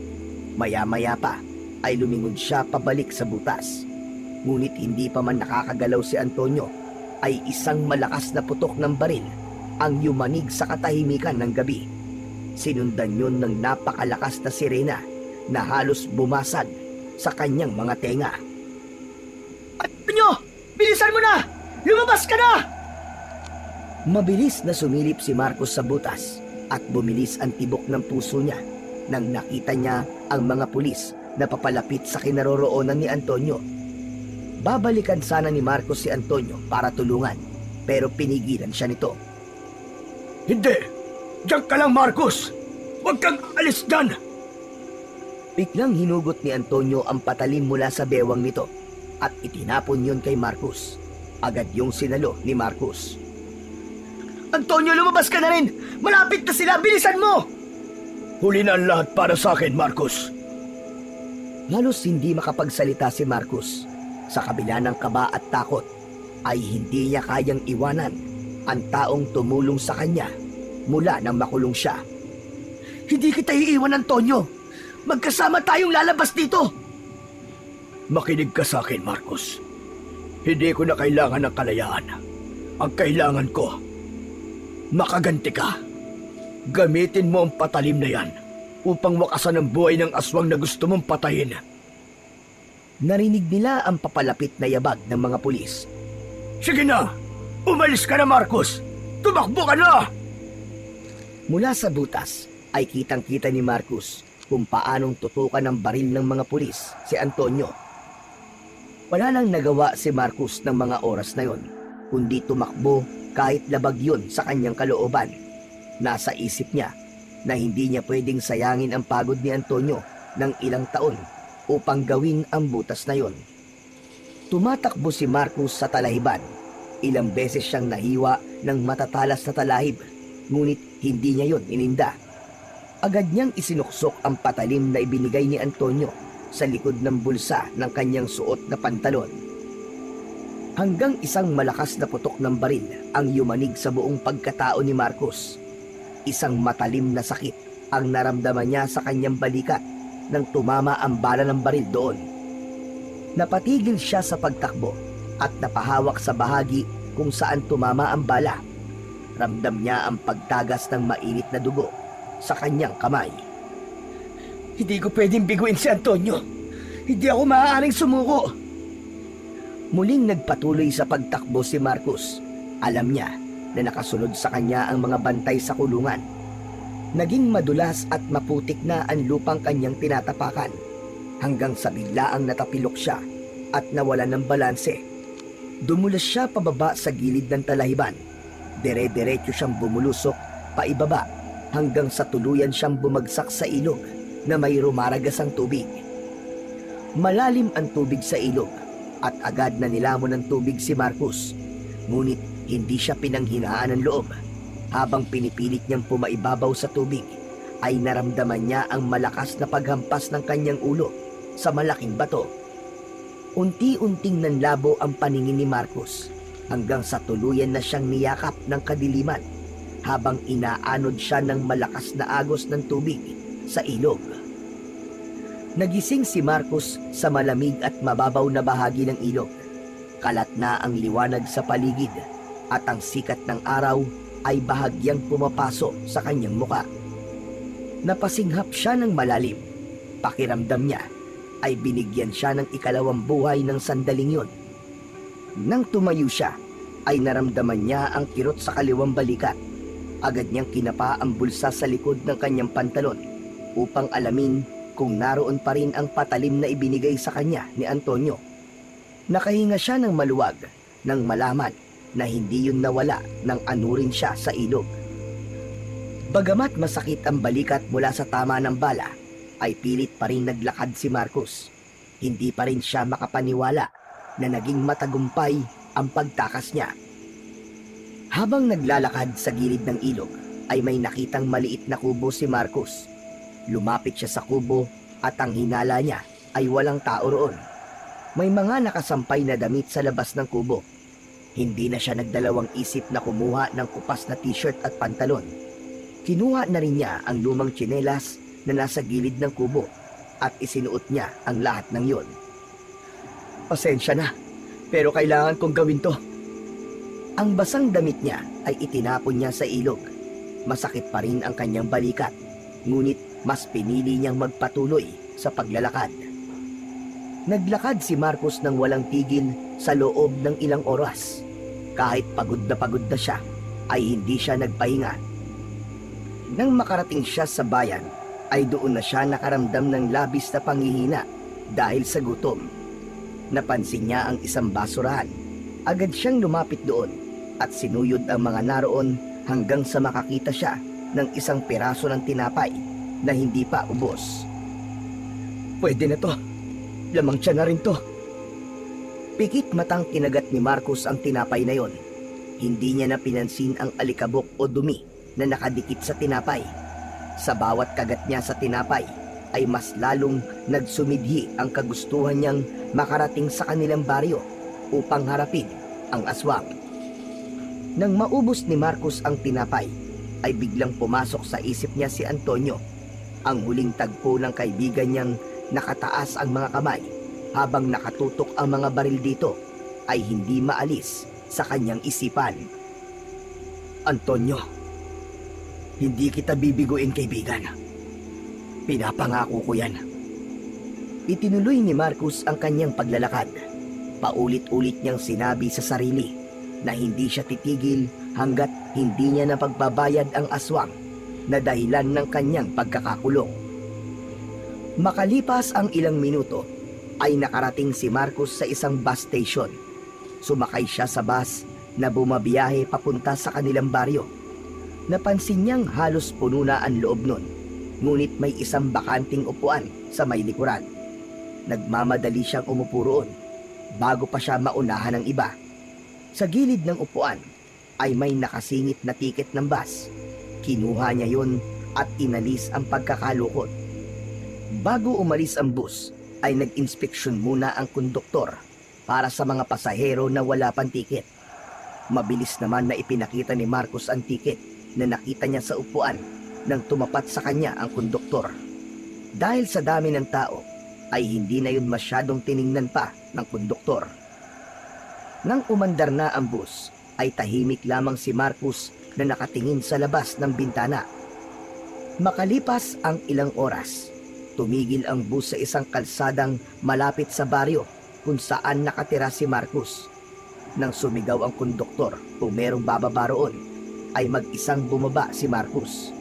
Maya-maya pa ay lumingon siya pabalik sa butas. Ngunit hindi pa man nakakagalaw si Antonio ay isang malakas na putok ng baril ang yumanig sa katahimikan ng gabi. Sinundan yun ng napakalakas na sirena na halos bumasag sa kanyang mga tenga. Antonio! Bilisan mo na! Lumabas ka na! Mabilis na sumilip si Marcos sa butas at bumilis ang tibok ng puso niya nang nakita niya ang mga pulis na papalapit sa kinaroroonan ni Antonio. Babalikan sana ni Marcos si Antonio para tulungan, pero pinigilan siya nito. Hindi! Diyan ka lang, Marcos! Huwag kang alis dyan! Biglang hinugot ni Antonio ang patalim mula sa bewang nito at itinapon yun kay Marcos. Agad yung sinalo ni Marcos. Antonio, lumabas ka na rin! Malapit na sila! Bilisan mo! Huli na ang lahat para sa akin, Marcos. Halos hindi makapagsalita si Marcos. Sa kabila ng kaba at takot, ay hindi niya kayang iwanan ang taong tumulong sa kanya mula nang makulong siya. Hindi kita iiwan, Antonio! Magkasama tayong lalabas dito! Makinig ka sa akin, Marcos. Hindi ko na kailangan ng kalayaan. Ang kailangan ko, makaganti ka. Gamitin mo ang patalim na yan upang wakasan ang buhay ng aswang na gusto mong patayin. Narinig nila ang papalapit na yabag ng mga pulis. Sige na! Umalis ka na, Marcos! Tumakbo ka na! Mula sa butas ay kitang-kita ni Marcos kung paanong tutukan ng baril ng mga pulis si Antonio. Wala nang nagawa si Marcos ng mga oras na yon, kundi tumakbo kahit labag yun sa kanyang kalooban. Nasa isip niya na hindi niya pwedeng sayangin ang pagod ni Antonio ng ilang taon upang gawin ang butas na yon. Tumatakbo si Marcos sa talahiban. Ilang beses siyang nahiwa ng matatalas na talahib, ngunit hindi niya yon ininda. Agad niyang isinuksok ang patalim na ibinigay ni Antonio sa likod ng bulsa ng kanyang suot na pantalon. Hanggang isang malakas na putok ng baril ang yumanig sa buong pagkatao ni Marcos. Isang matalim na sakit ang naramdaman niya sa kanyang balikat nang tumama ang bala ng baril doon. Napatigil siya sa pagtakbo at napahawak sa bahagi kung saan tumama ang bala. Ramdam niya ang pagtagas ng mainit na dugo sa kanyang kamay. Hindi ko pwedeng biguin si Antonio. Hindi ako maaaring sumuko. Muling nagpatuloy sa pagtakbo si Marcos. Alam niya na nakasunod sa kanya ang mga bantay sa kulungan. Naging madulas at maputik na ang lupang kanyang tinatapakan hanggang sa biglaang natapilok siya at nawala ng balanse. Dumulas siya pababa sa gilid ng talahiban. Dire-diretso siyang bumulusok paibaba hanggang sa tuluyan siyang bumagsak sa ilog na may rumaragasang tubig. Malalim ang tubig sa ilog at agad na nilamon ng tubig si Marcos. Ngunit hindi siya pinanghinaan ng loob. Habang pinipilit niyang pumaibabaw sa tubig, ay naramdaman niya ang malakas na paghampas ng kanyang ulo sa malaking bato. Unti-unting nanlabo ang paningin ni Marcos hanggang sa tuluyan na siyang niyakap ng kadiliman habang inaanod siya ng malakas na agos ng tubig sa ilog. Nagising si Marcos sa malamig at mababaw na bahagi ng ilog. Kalat na ang liwanag sa paligid at ang sikat ng araw ay bahagyang pumapasok sa kanyang muka. Napasinghap siya ng malalim. Pakiramdam niya ay binigyan siya ng ikalawang buhay ng sandaling yun. Nang tumayo siya, ay naramdaman niya ang kirot sa kaliwang balikat. Agad niyang kinapa ang bulsa sa likod ng kanyang pantalon upang alamin kung naroon pa rin ang patalim na ibinigay sa kanya ni Antonio. Nakahinga siya ng maluwag nang malaman na hindi yun nawala nang anurin siya sa ilog. Bagamat masakit ang balikat mula sa tama ng bala, ay pilit pa rin naglakad si Marcos. Hindi pa rin siya makapaniwala na naging matagumpay ang pagtakas niya. Habang naglalakad sa gilid ng ilog, ay may nakitang maliit na kubo si Marcos. Lumapit siya sa kubo at ang hinala niya ay walang tao roon. May mga nakasampay na damit sa labas ng kubo. Hindi na siya nagdalawang isip na kumuha ng kupas na t-shirt at pantalon. Kinuha na rin niya ang lumang tsinelas na nasa gilid ng kubo at isinuot niya ang lahat ng yon. Pasensya na, pero kailangan kong gawin to. Ang basang damit niya ay itinapon niya sa ilog. Masakit pa rin ang kanyang balikat, ngunit mas pinili niyang magpatuloy sa paglalakad. Naglakad si Marcos ng walang tigil sa loob ng ilang oras. Kahit pagod na siya, ay hindi siya nagpahinga. Nang makarating siya sa bayan, ay doon na siya nakaramdam ng labis na panghihina dahil sa gutom. Napansin niya ang isang basurahan. Agad siyang lumapit doon at sinuyod ang mga naroon hanggang sa makakita siya ng isang piraso ng tinapay na hindi pa ubos. Pwede na to. Lamang tiyan na rin to. Pikit matang kinagat ni Marcos ang tinapay na yon. Hindi niya na pinansin ang alikabok o dumi na nakadikit sa tinapay. Sa bawat kagat niya sa tinapay ay mas lalong nagsumidhi ang kagustuhan niyang makarating sa kanilang baryo upang harapin ang aswang. Nang maubos ni Marcos ang tinapay, ay biglang pumasok sa isip niya si Antonio, ang huling tagpo ng kaibigan niyang nakataas ang mga kamay habang nakatutok ang mga baril dito ay hindi maalis sa kanyang isipan. Antonio, hindi kita bibiguin, kaibigan. Pinapangako ko yan. Itinuloy ni Marcos ang kanyang paglalakad. Paulit-ulit niyang sinabi sa sarili na hindi siya titigil hanggat hindi niya napagbabayad ang aswang na dahilan ng kanyang pagkakakulong. Makalipas ang ilang minuto, ay nakarating si Marcos sa isang bus station. Sumakay siya sa bus na bumabiyahe papunta sa kanilang baryo. Napansin niyang halos puno na ang loob nun, ngunit may isang bakanting upuan sa may likuran. Nagmamadali siyang umupo roon bago pa siya maunahan ng iba. Sa gilid ng upuan ay may nakasingit na tiket ng bus. Kinuha niya yun at inalis ang pagkakalukot. Bago umalis ang bus, ay nag-inspeksyon muna ang konduktor para sa mga pasahero na wala pang tiket. Mabilis naman na ipinakita ni Marcos ang tiket na nakita niya sa upuan nang tumapat sa kanya ang konduktor. Dahil sa dami ng tao, ay hindi na yun masyadong tiningnan pa ng konduktor. Nang umandar na ang bus, ay tahimik lamang si Marcos na nakatingin sa labas ng bintana. Makalipas ang ilang oras, tumigil ang bus sa isang kalsadang malapit sa baryo kung saan nakatira si Marcus. Nang sumigaw ang konduktor kung merong bababa roon, ay mag-isang bumaba si Marcus.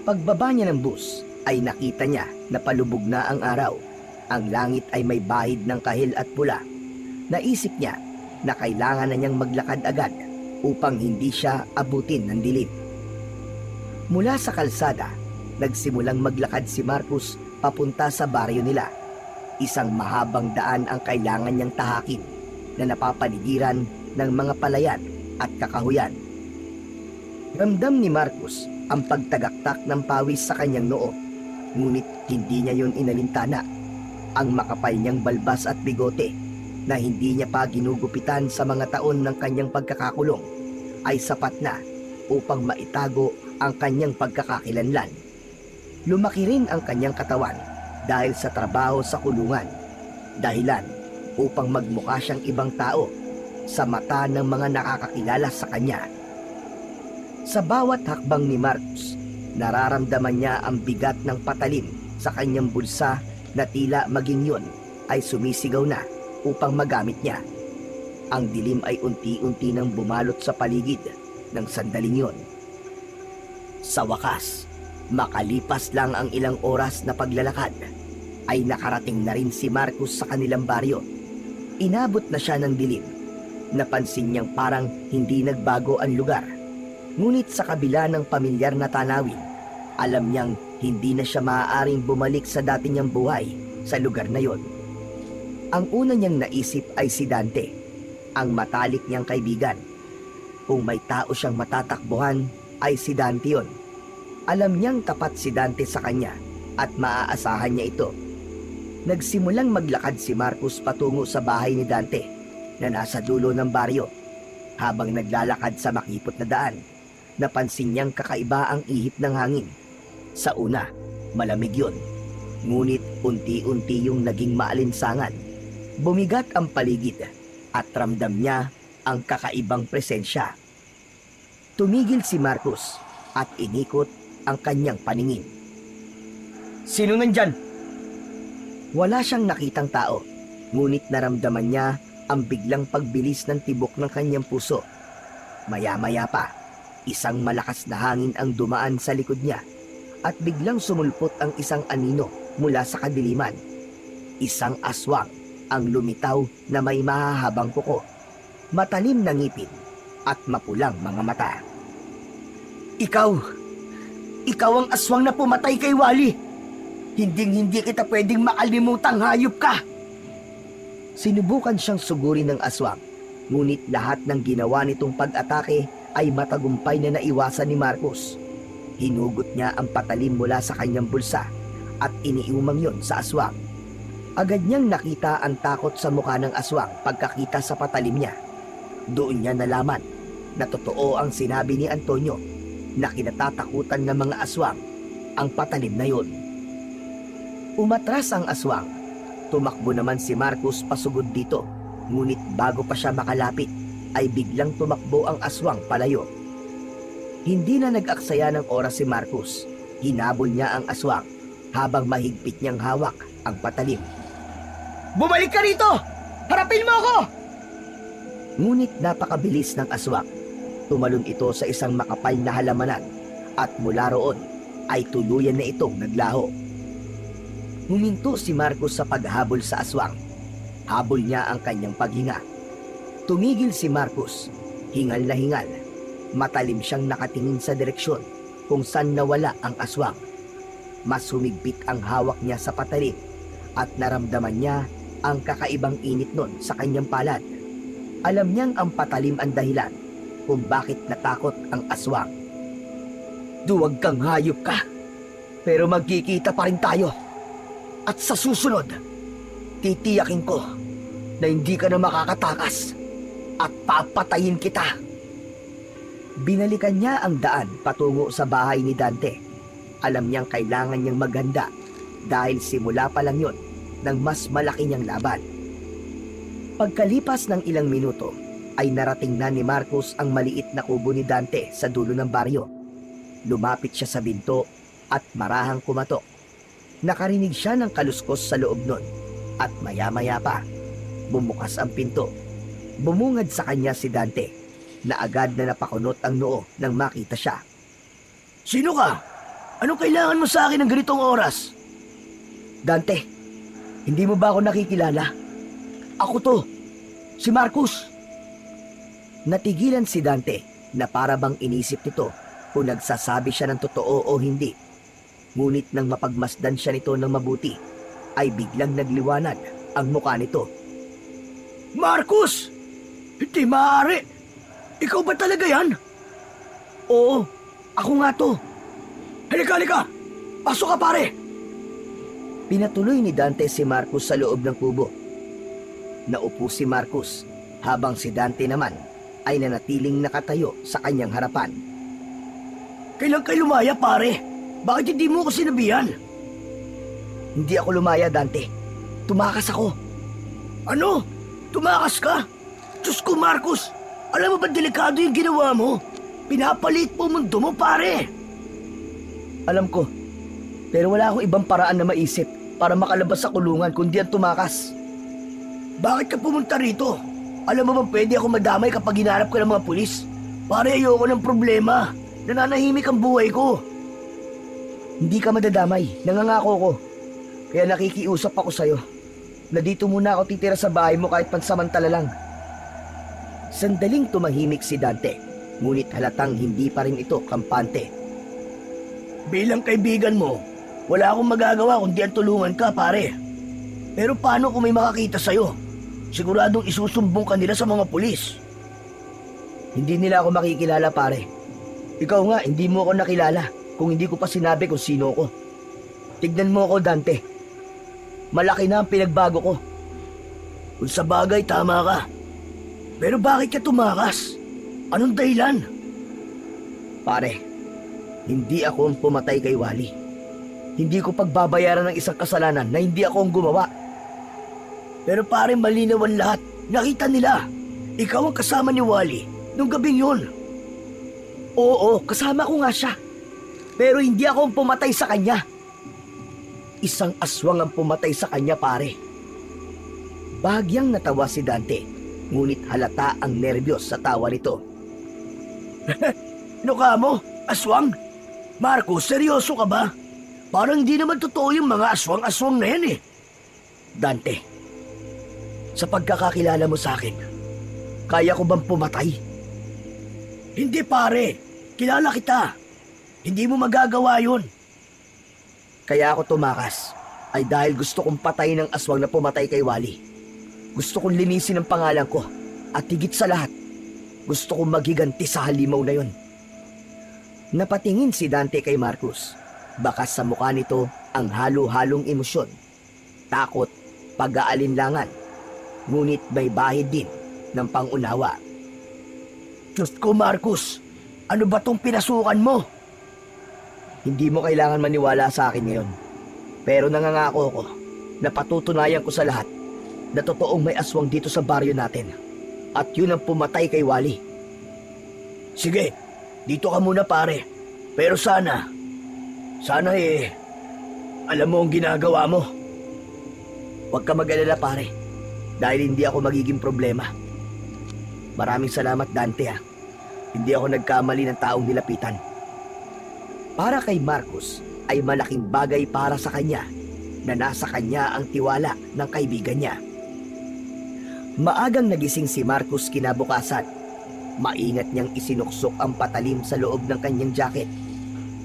Pagbaba niya ng bus, ay nakita niya na palubog na ang araw. Ang langit ay may bahid ng kahil at pula. Naisip niya na kailangan na niyang maglakad agad upang hindi siya abutin ng dilim. Mula sa kalsada, nagsimulang maglakad si Marcus papunta sa baryo nila. Isang mahabang daan ang kailangan niyang tahakin na napapaligiran ng mga palayan at kakahuyan. Ramdam ni Marcus ang pagtagaktak ng pawis sa kanyang noo, ngunit hindi niya yon inalintana. Ang makapal niyang balbas at bigote na hindi niya pa ginugupitan sa mga taon ng kanyang pagkakakulong ay sapat na upang maitago ang kanyang pagkakakilanlan. Lumaki rin ang kanyang katawan dahil sa trabaho sa kulungan, dahilan upang magmukha siyang ibang tao sa mata ng mga nakakakilala sa kanya. Sa bawat hakbang ni Marcus, nararamdaman niya ang bigat ng patalim sa kanyang bulsa na tila maging yun ay sumisigaw na upang magamit niya. Ang dilim ay unti-unti nang bumalot sa paligid ng sandaling yun. Sa wakas, makalipas lang ang ilang oras na paglalakad, ay nakarating na rin si Marcus sa kanilang baryo. Inabot na siya ng dilim. Napansin niyang parang hindi nagbago ang lugar. Ngunit sa kabila ng pamilyar na tanawin, alam niyang hindi na siya maaaring bumalik sa dati niyang buhay sa lugar na yon. Ang una niyang naisip ay si Dante, ang matalik niyang kaibigan. Kung may tao siyang matatakbuhan, ay si Dante yon. Alam niyang tapat si Dante sa kanya at maaasahan niya ito. Nagsimulang maglakad si Marcus patungo sa bahay ni Dante na nasa dulo ng baryo. Habang naglalakad sa makipot na daan, napansin niyang kakaiba ang ihip ng hangin. Sa una, malamig yun. Ngunit unti-unti yung naging maalinsangan. Bumigat ang paligid at ramdam niya ang kakaibang presensya. Tumigil si Marcus at inikot ang kanyang paningin. Sino nandyan? Wala siyang nakitang tao, ngunit naramdaman niya ang biglang pagbilis ng tibok ng kanyang puso. Maya-maya pa, isang malakas na hangin ang dumaan sa likod niya at biglang sumulpot ang isang anino mula sa kadiliman. Isang aswang ang lumitaw na may mahahabang kuko, matalim na ngipin at mapulang mga mata. Ikaw ang aswang na pumatay kay Wally! Hinding-hindi kita pwedeng makalimutang hayop ka! Sinubukan siyang sugurin ng aswang, ngunit lahat ng ginawa nitong pag-atake ay matagumpay na naiwasan ni Marcus. Hinugot niya ang patalim mula sa kanyang bulsa at iniumang yon sa aswang. Agad niyang nakita ang takot sa mukha ng aswang pagkakita sa patalim niya. Doon niya nalaman na totoo ang sinabi ni Antonio na kinatatakutan ng mga aswang ang patalim na yon. Umatras ang aswang. Tumakbo naman si Marcus pasugod dito, ngunit bago pa siya makalapit ay biglang tumakbo ang aswang palayo. Hindi na nag-aksaya ng oras si Marcus. Hinabol niya ang aswang habang mahigpit niyang hawak ang patalim. Bumalik ka rito! Harapin mo ako! Ngunit napakabilis ng aswang. Tumalon ito sa isang makapal na halamanan at mula roon ay tuluyan na itong naglaho. Huminto si Marcus sa paghabol sa aswang. Habol niya ang kanyang paghinga. Tumigil si Marcus, hingal na hingal. Matalim siyang nakatingin sa direksyon kung saan nawala ang aswang. Mas humigpit ang hawak niya sa patalim at naramdaman niya ang kakaibang init nun sa kanyang palad. Alam niyang ang patalim ang dahilan kung bakit natakot ang aswang. Duwag kang hayop ka, pero magkikita pa rin tayo. At sa susunod, titiyakin ko na hindi ka na makakatakas at papatayin kita. Binalikan niya ang daan patungo sa bahay ni Dante. Alam niyang kailangan niyang maghanda dahil simula pa lang yon ng mas malaki niyang laban. Pagkalipas ng ilang minuto, ay narating na ni Marcos ang maliit na kubo ni Dante sa dulo ng baryo. Lumapit siya sa binto at marahang kumatok. Nakarinig siya ng kaluskos sa loob nun at maya-maya pa, bumukas ang pinto. Bumungad sa kanya si Dante na agad na napakunot ang noo nang makita siya. Sino ka? Anong kailangan mo sa akin ng ganitong oras? Dante, hindi mo ba ako nakikilala? Ako to, si Marcos. Natigilan si Dante na para bang inisip nito kung nagsasabi siya ng totoo o hindi. Ngunit nang mapagmasdan siya nito ng mabuti, ay biglang nagliwanag ang mukha nito. Marcos! Hindi maaari! Ikaw ba talaga yan? Oo, ako nga to. Halika! Pasok ka, pare! Pinatuloy ni Dante si Marcos sa loob ng kubo. Naupo si Marcos habang si Dante naman ay nanatiling nakatayo sa kanyang harapan. Kailan kayo lumaya, pare? Bakit hindi mo ko sinabihan? Hindi ako lumaya, Dante. Tumakas ako. Ano? Tumakas ka? Diyos ko, Marcos! Alam mo ba delikado yung ginawa mo? Pinapalit po mundo mo, pare! Alam ko, pero wala akong ibang paraan na maisip para makalabas sa kulungan kundi ang tumakas. Bakit ka pumunta rito? Alam mo bang pwede ako madamay kapag hinarap ka ng mga pulis? Pare, ayoko ng problema. Nananahimik ang buhay ko. Hindi ka madadamay, nangangako ko. Kaya nakikiusap ako sa'yo na dito muna ako titira sa bahay mo kahit pansamantala lang. Sandaling tumahimik si Dante, ngunit halatang hindi pa rin ito kampante. Bilang kaibigan mo, wala akong magagawa kundi ang tulungan ka, pare. Pero paano kung may makakita sa'yo? Siguradong isusumbong ka nila sa mga pulis. Hindi nila ako makikilala, pare. Ikaw nga, hindi mo ako nakilala kung hindi ko pa sinabi kung sino ko. Tignan mo ako, Dante. Malaki na ang pinagbago ko. Kung sa bagay, tama ka. Pero bakit ka tumakas? Anong dahilan? Pare, hindi ako ang pumatay kay Wally. Hindi ko pagbabayaran ng isang kasalanan na hindi ako ang gumawa. Pero pare, malinaw ang lahat. Nakita nila. Ikaw ang kasama ni Wally nung gabing yun. Oo, kasama ko nga siya. Pero hindi ako ang pumatay sa kanya. Isang aswang ang pumatay sa kanya, pare. Bahagyang natawa si Dante, ngunit halata ang nerbiyos sa tawa nito. Ano ka mo? Aswang? Marco, seryoso ka ba? Parang hindi naman totoo yung mga aswang-aswang na yan eh. Dante, sa pagkakakilala mo sa akin, kaya ko bang pumatay? Hindi, pare. Kilala kita. Hindi mo magagawa yun. Kaya ako tumakas ay dahil gusto kong patayin ang aswang na pumatay kay Wally. Gusto kong linisin ang pangalan ko at higit sa lahat, gusto kong maghiganti sa halimaw na yon. Napatingin si Dante kay Marcos. Baka sa mukha nito ang halo-halong emosyon, takot, pag-aalinlangan, ngunit may bahid din ng pangunawa. Diyos ko, Marcos, ano ba tong pinasukan mo? Hindi mo kailangan maniwala sa akin ngayon. Pero nangangako ko na patutunayan ko sa lahat na totoong may aswang dito sa baryo natin. At yun ang pumatay kay Wally. Sige, dito ka muna, pare. Pero sana alam mo ang ginagawa mo. Huwag ka mag-alala, pare, dahil hindi ako magiging problema. Maraming salamat, Dante, ha. Hindi ako nagkamali ng taong nilapitan. Para kay Marcos ay malaking bagay para sa kanya na nasa kanya ang tiwala ng kaibigan niya. Maagang nagising si Marcos kinabukasan. Maingat niyang isinuksok ang patalim sa loob ng kanyang jacket.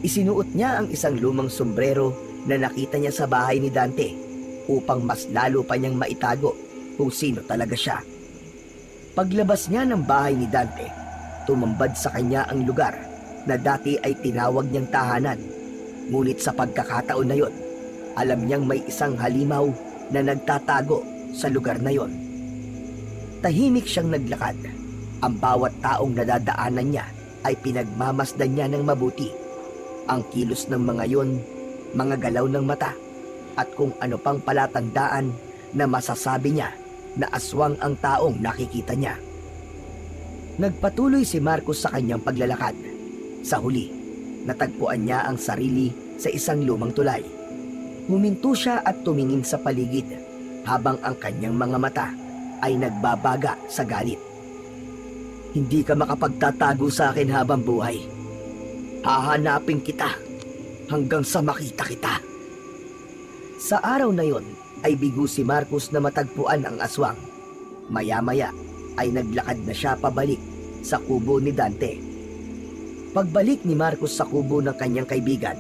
Isinuot niya ang isang lumang sombrero na nakita niya sa bahay ni Dante upang mas lalo pa niyang maitago kung sino talaga siya. Paglabas niya ng bahay ni Dante, tumambad sa kanya ang lugar na dati ay tinawag niyang tahanan. Ngunit sa pagkakataon na yon, alam niyang may isang halimaw na nagtatago sa lugar na yon. Tahimik siyang naglakad. Ang bawat taong nadadaanan niya ay pinagmamasdan niya ng mabuti. Ang kilos ng mga yon, mga galaw ng mata, at kung ano pang palatandaan na masasabi niya na aswang ang taong nakikita niya. Nagpatuloy si Marcos sa kanyang paglalakad. Sa huli, natagpuan niya ang sarili sa isang lumang tulay. Huminto siya at tumingin sa paligid habang ang kanyang mga mata ay nagbabaga sa galit. Hindi ka makapagtatago sa akin habang buhay. Hahanapin kita hanggang sa makita kita. Sa araw na yon ay bigo si Marcos na matagpuan ang aswang. Maya-maya ay naglakad na siya pabalik sa kubo ni Dante. Pagbalik ni Marcos sa kubo ng kanyang kaibigan,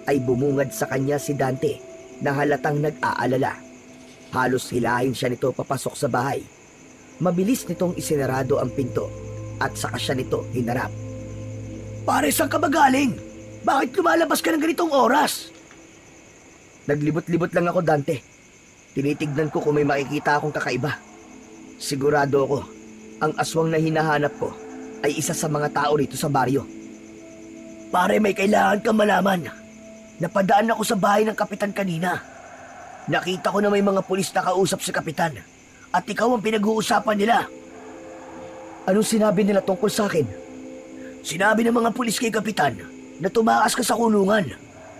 ay bumungad sa kanya si Dante na halatang nag-aalala. Halos hilahin siya nito papasok sa bahay. Mabilis nitong isinarado ang pinto at saka siya nito hinarap. Pare, saan ka ba galing? Bakit lumalabas ka ng ganitong oras? Naglibot-libot lang ako, Dante. Tinitignan ko kung may makikita akong kakaiba. Sigurado ako, ang aswang na hinahanap ko ay isa sa mga tao rito sa baryo. Pare, may kailangan kang malaman. Napadaan ako sa bahay ng kapitan kanina. Nakita ko na may mga pulis na kausap si kapitan. At ikaw ang pinag-uusapan nila. Anong sinabi nila tungkol sa akin? Sinabi ng mga pulis kay kapitan na tumakas ka sa kulungan.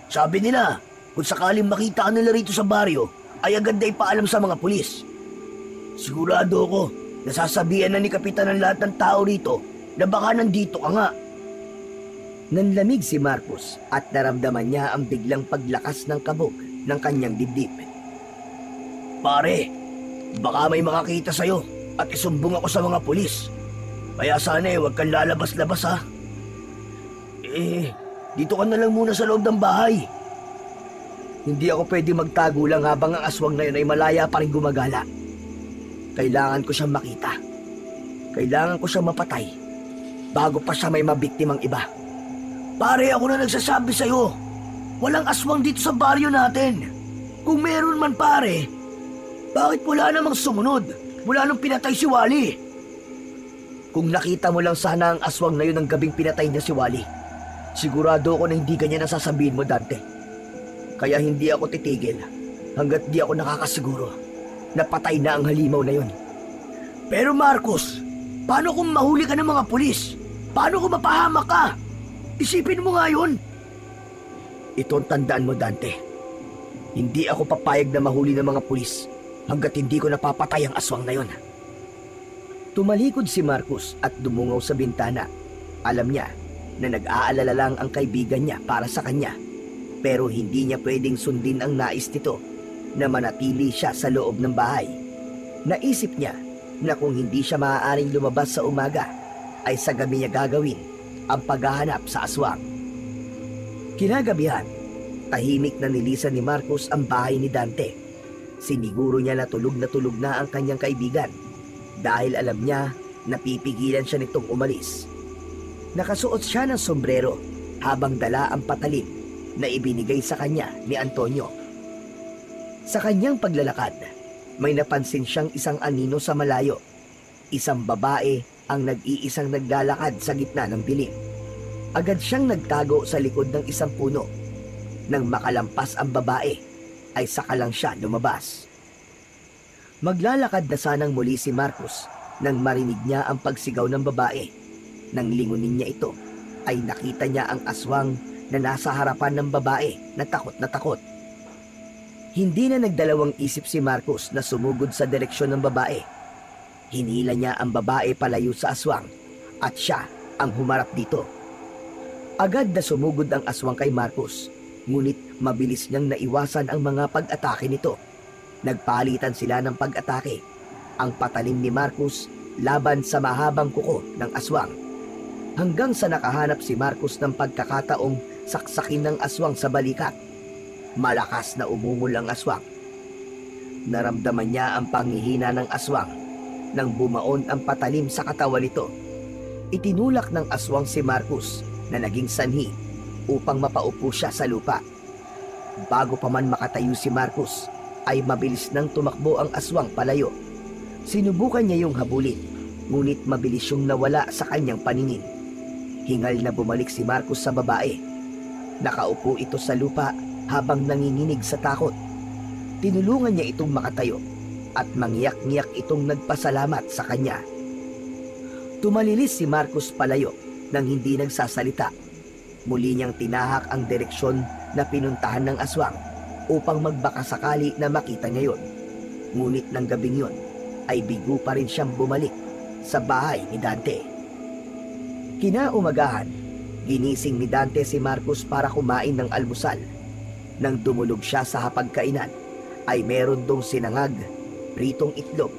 Sabi nila, kung sakaling makita ka nila rito sa baryo, ay agad na ipaalam sa mga pulis. Sigurado ako, nasasabihan na ni kapitan ng lahat ng tao rito na baka nandito ka nga. Nanlamig si Marcos at naramdaman niya ang biglang paglakas ng kabog ng kanyang dibdib. Pare, baka may makakita sa'yo at isumbong ako sa mga pulis. Kaya sana huwag kang lalabas-labas ha. Dito ka na lang muna sa loob ng bahay. Hindi ako pwede magtago lang habang ang aswang na yun ay malaya pa rin gumagala. Kailangan ko siyang makita. Kailangan ko siyang mapatay bago pa siya may mabiktimang iba. Pare, ako na nagsasabi sa'yo. Walang aswang dito sa baryo natin. Kung meron man pare, bakit wala namang sumunod? Wala nang pinatay si Wally. Kung nakita mo lang sana ang aswang na yun ng gabing pinatay niya si Wally, sigurado ako na hindi ganyan nasasabihin mo, Dante. Kaya hindi ako titigil hanggat di ako nakakasiguro na patay na ang halimaw na yun. Pero Marcos, paano kung mahuli ka ng mga pulis? Paano kung mapahamak ka? Isipin mo nga yun. Ito ang tandaan mo, Dante. Hindi ako papayag na mahuli ng mga pulis hanggat hindi ko napapatay ang aswang na yun. Tumalikod si Marcos at dumungaw sa bintana. Alam niya na nag-aalala lang ang kaibigan niya para sa kanya. Pero hindi niya pwedeng sundin ang nais nito na manatili siya sa loob ng bahay. Naisip niya na kung hindi siya maaaring lumabas sa umaga, ay sa gabi niya gagawin ang paghahanap sa aswang. Kinagabihan, tahimik na nilisan ni Marcos ang bahay ni Dante. Siniguro niya na tulog na ang kanyang kaibigan dahil alam niya na pipigilan siya nitong umalis. Nakasuot siya ng sombrero habang dala ang patalim na ibinigay sa kanya ni Antonio. Sa kanyang paglalakad, may napansin siyang isang anino sa malayo. Isang babae ang nag-iisang naglalakad sa gitna ng dilim. Agad siyang nagtago sa likod ng isang puno. Nang makalampas ang babae, ay saka lang siya lumabas. Maglalakad na sanang muli si Marcos nang marinig niya ang pagsigaw ng babae. Nang lingunin niya ito, ay nakita niya ang aswang na nasa harapan ng babae na takot na takot. Hindi na nagdalawang isip si Marcos na sumugod sa direksyon ng babae. Hinila niya ang babae palayo sa aswang at siya ang humarap dito. Agad na sumugod ang aswang kay Marcos, ngunit mabilis niyang naiwasan ang mga pag-atake nito. Nagpalitan sila ng pag-atake. Ang patalim ni Marcos laban sa mahabang kuko ng aswang. Hanggang sa nakahanap si Marcos ng pagkakataong saksakin ng aswang sa balikat. Malakas na umungol ang aswang. Naramdaman niya ang panghihina ng aswang nang bumaon ang patalim sa katawan nito. Itinulak ng aswang si Marcos na naging sanhi upang mapaupo siya sa lupa. Bago pa man makatayo si Marcos, ay mabilis nang tumakbo ang aswang palayo. Sinubukan niya yung habulin, ngunit mabilis yung nawala sa kanyang paningin. Hingal na bumalik si Marcos sa babae. Nakaupo ito sa lupa habang nanginginig sa takot. Tinulungan niya itong makatayo at mangyak-ngiyak itong nagpasalamat sa kanya. Tumalilis si Marcos palayo nang hindi nagsasalita. Muli niyang tinahak ang direksyon na pinuntahan ng aswang upang magbakasakali na makita niya yon. Ngunit ng gabing yon ay bigo pa rin siyang bumalik sa bahay ni Dante. Kinaumagahan, ginising ni Dante si Marcos para kumain ng almusal. Nang dumulog siya sa hapagkainan, ay meron dong sinangag, pritong itlog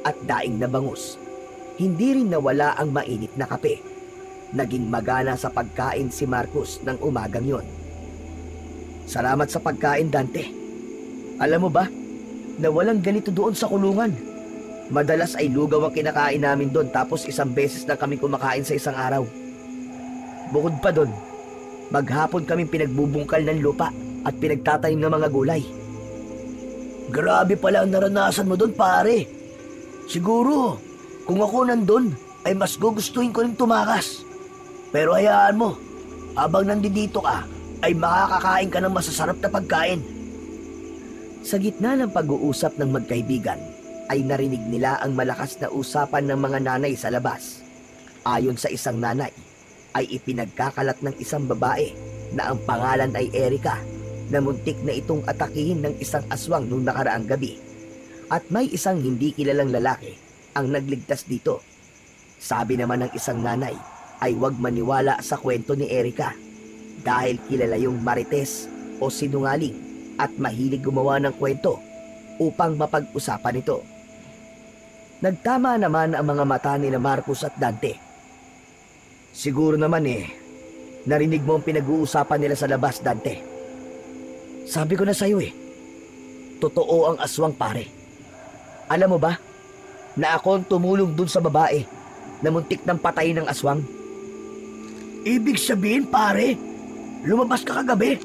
at daing na bangus. Hindi rin nawala ang mainit na kape. Naging magana sa pagkain si Marcos ng umagang yon. Salamat sa pagkain, Dante. Alam mo ba, na walang ganito doon sa kulungan. Madalas ay lugaw ang kinakain namin doon tapos isang beses na kami kumakain sa isang araw. Bukod pa doon, maghapon kami pinagbubungkal ng lupa at pinagtatanim ng mga gulay. Grabe pala ang naranasan mo doon, pare. Siguro, kung ako nandun, ay mas gugustuhin ko rin tumakas. Pero hayaan mo, habang nandito ka, ay makakakain ka ng masasarap na pagkain. Sa gitna ng pag-uusap ng magkaibigan, ay narinig nila ang malakas na usapan ng mga nanay sa labas. Ayon sa isang nanay, ay ipinagkakalat ng isang babae na ang pangalan ay Erica, na muntik na itong atakihin ng isang aswang noong nakaraang gabi. At may isang hindi kilalang lalaki ang nagligtas dito. Sabi naman ng isang nanay ay huwag maniwala sa kwento ni Erica dahil kilala yung marites o sinungaling at mahilig gumawa ng kwento upang mapag-usapan ito. Nagtama naman ang mga mata ni Marcos at Dante. Siguro naman narinig mo ang pinag-uusapan nila sa labas, Dante. Sabi ko na sa'yo totoo ang aswang, pare. Alam mo ba, na ako ang tumulong dun sa babae na muntik ng patayin ng aswang? Ibig sabihin, pare, lumabas ka kagabi?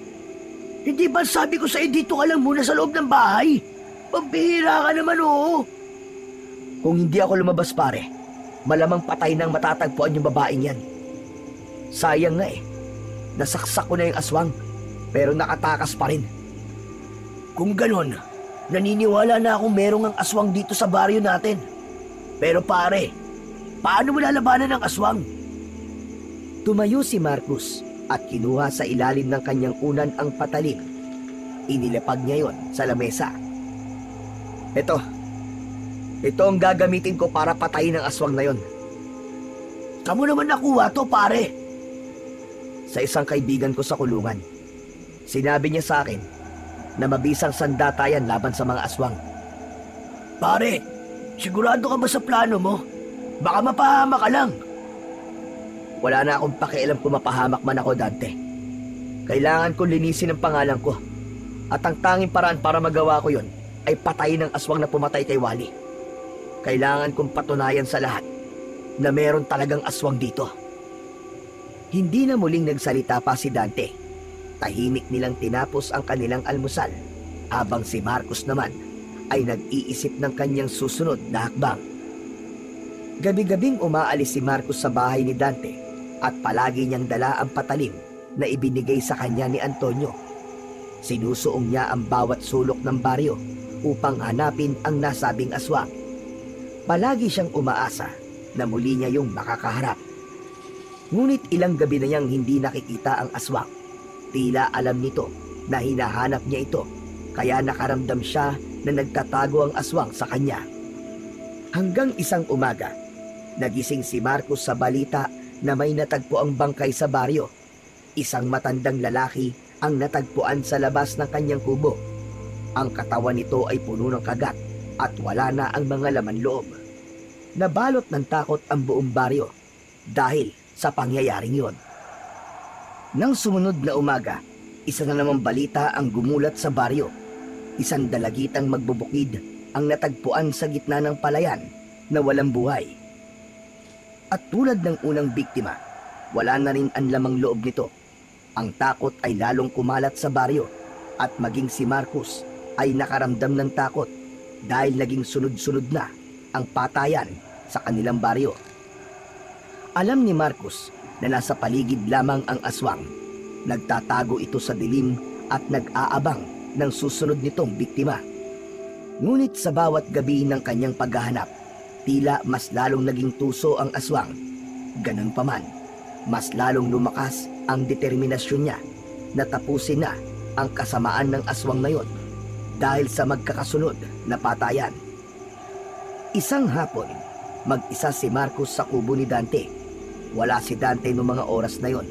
Hindi ba sabi ko sa'yo dito ka lang muna sa loob ng bahay? Pambihira ka naman, oo. Kung hindi ako lumabas, pare, malamang patay nang matatagpuan yung babaeng yan. Sayang nga nasaksak ko na yung aswang, pero nakatakas pa rin. Kung ganon, naniniwala na akong merong ang aswang dito sa baryo natin. Pero pare, paano mo lalabanan ng aswang? Tumayo si Marcos at kinuha sa ilalim ng kanyang unan ang patalim. Inilapag niya yon sa lamesa. Ito ang gagamitin ko para patayin ang aswang na yon. Kamu naman nakuha to, pare? Sa isang kaibigan ko sa kulungan. Sinabi niya sa akin na mabisang sandata yan laban sa mga aswang. Pare, sigurado ka ba sa plano mo? Baka mapahamak ka lang. Wala na akong pakialam kung mapahamak man ako, Dante. Kailangan kong linisin ang pangalan ko. At ang tanging paraan para magawa ko yon ay patayin ang aswang na pumatay kay Wally. Kailangan kong patunayan sa lahat na meron talagang aswang dito. Hindi na muling nagsalita pa si Dante. Tahimik nilang tinapos ang kanilang almusal habang si Marcos naman ay nag-iisip ng kanyang susunod na hakbang. Gabi-gabing umaalis si Marcos sa bahay ni Dante at palagi niyang dala ang patalim na ibinigay sa kanya ni Antonio. Sinusuong niya ang bawat sulok ng baryo upang hanapin ang nasabing aswang. Palagi siyang umaasa na muli niya yung makakaharap. Ngunit ilang gabi na niyang hindi nakikita ang aswang. Tila alam nito na hinahanap niya ito, kaya nakaramdam siya na nagtatago ang aswang sa kanya. Hanggang isang umaga, nagising si Marcos sa balita na may natagpo ang bangkay sa baryo. Isang matandang lalaki ang natagpuan sa labas ng kanyang kubo. Ang katawan nito ay puno ng kagat at wala na ang mga laman loob. Nabalot ng takot ang buong baryo dahil sa pangyayaring yon. Nang sumunod na umaga, isa na namang balita ang gumulat sa baryo. Isang dalagitang magbubukid ang natagpuan sa gitna ng palayan na walang buhay. At tulad ng unang biktima, wala na rin ang lamang loob nito. Ang takot ay lalong kumalat sa baryo at maging si Marcos ay nakaramdam ng takot dahil naging sunod-sunod na ang patayan sa kanilang baryo. Alam ni Marcos na nasa paligid lamang ang aswang. Nagtatago ito sa dilim at nag-aabang ng susunod nitong biktima. Ngunit sa bawat gabi ng kanyang paghahanap, tila mas lalong naging tuso ang aswang. Ganun pa man, mas lalong lumakas ang determinasyon niya na tapusin na ang kasamaan ng aswang na yon dahil sa magkakasunod na patayan. Isang hapon, mag-isa si Marcos sa kubo ni Dante. Wala si Dante noong mga oras na yon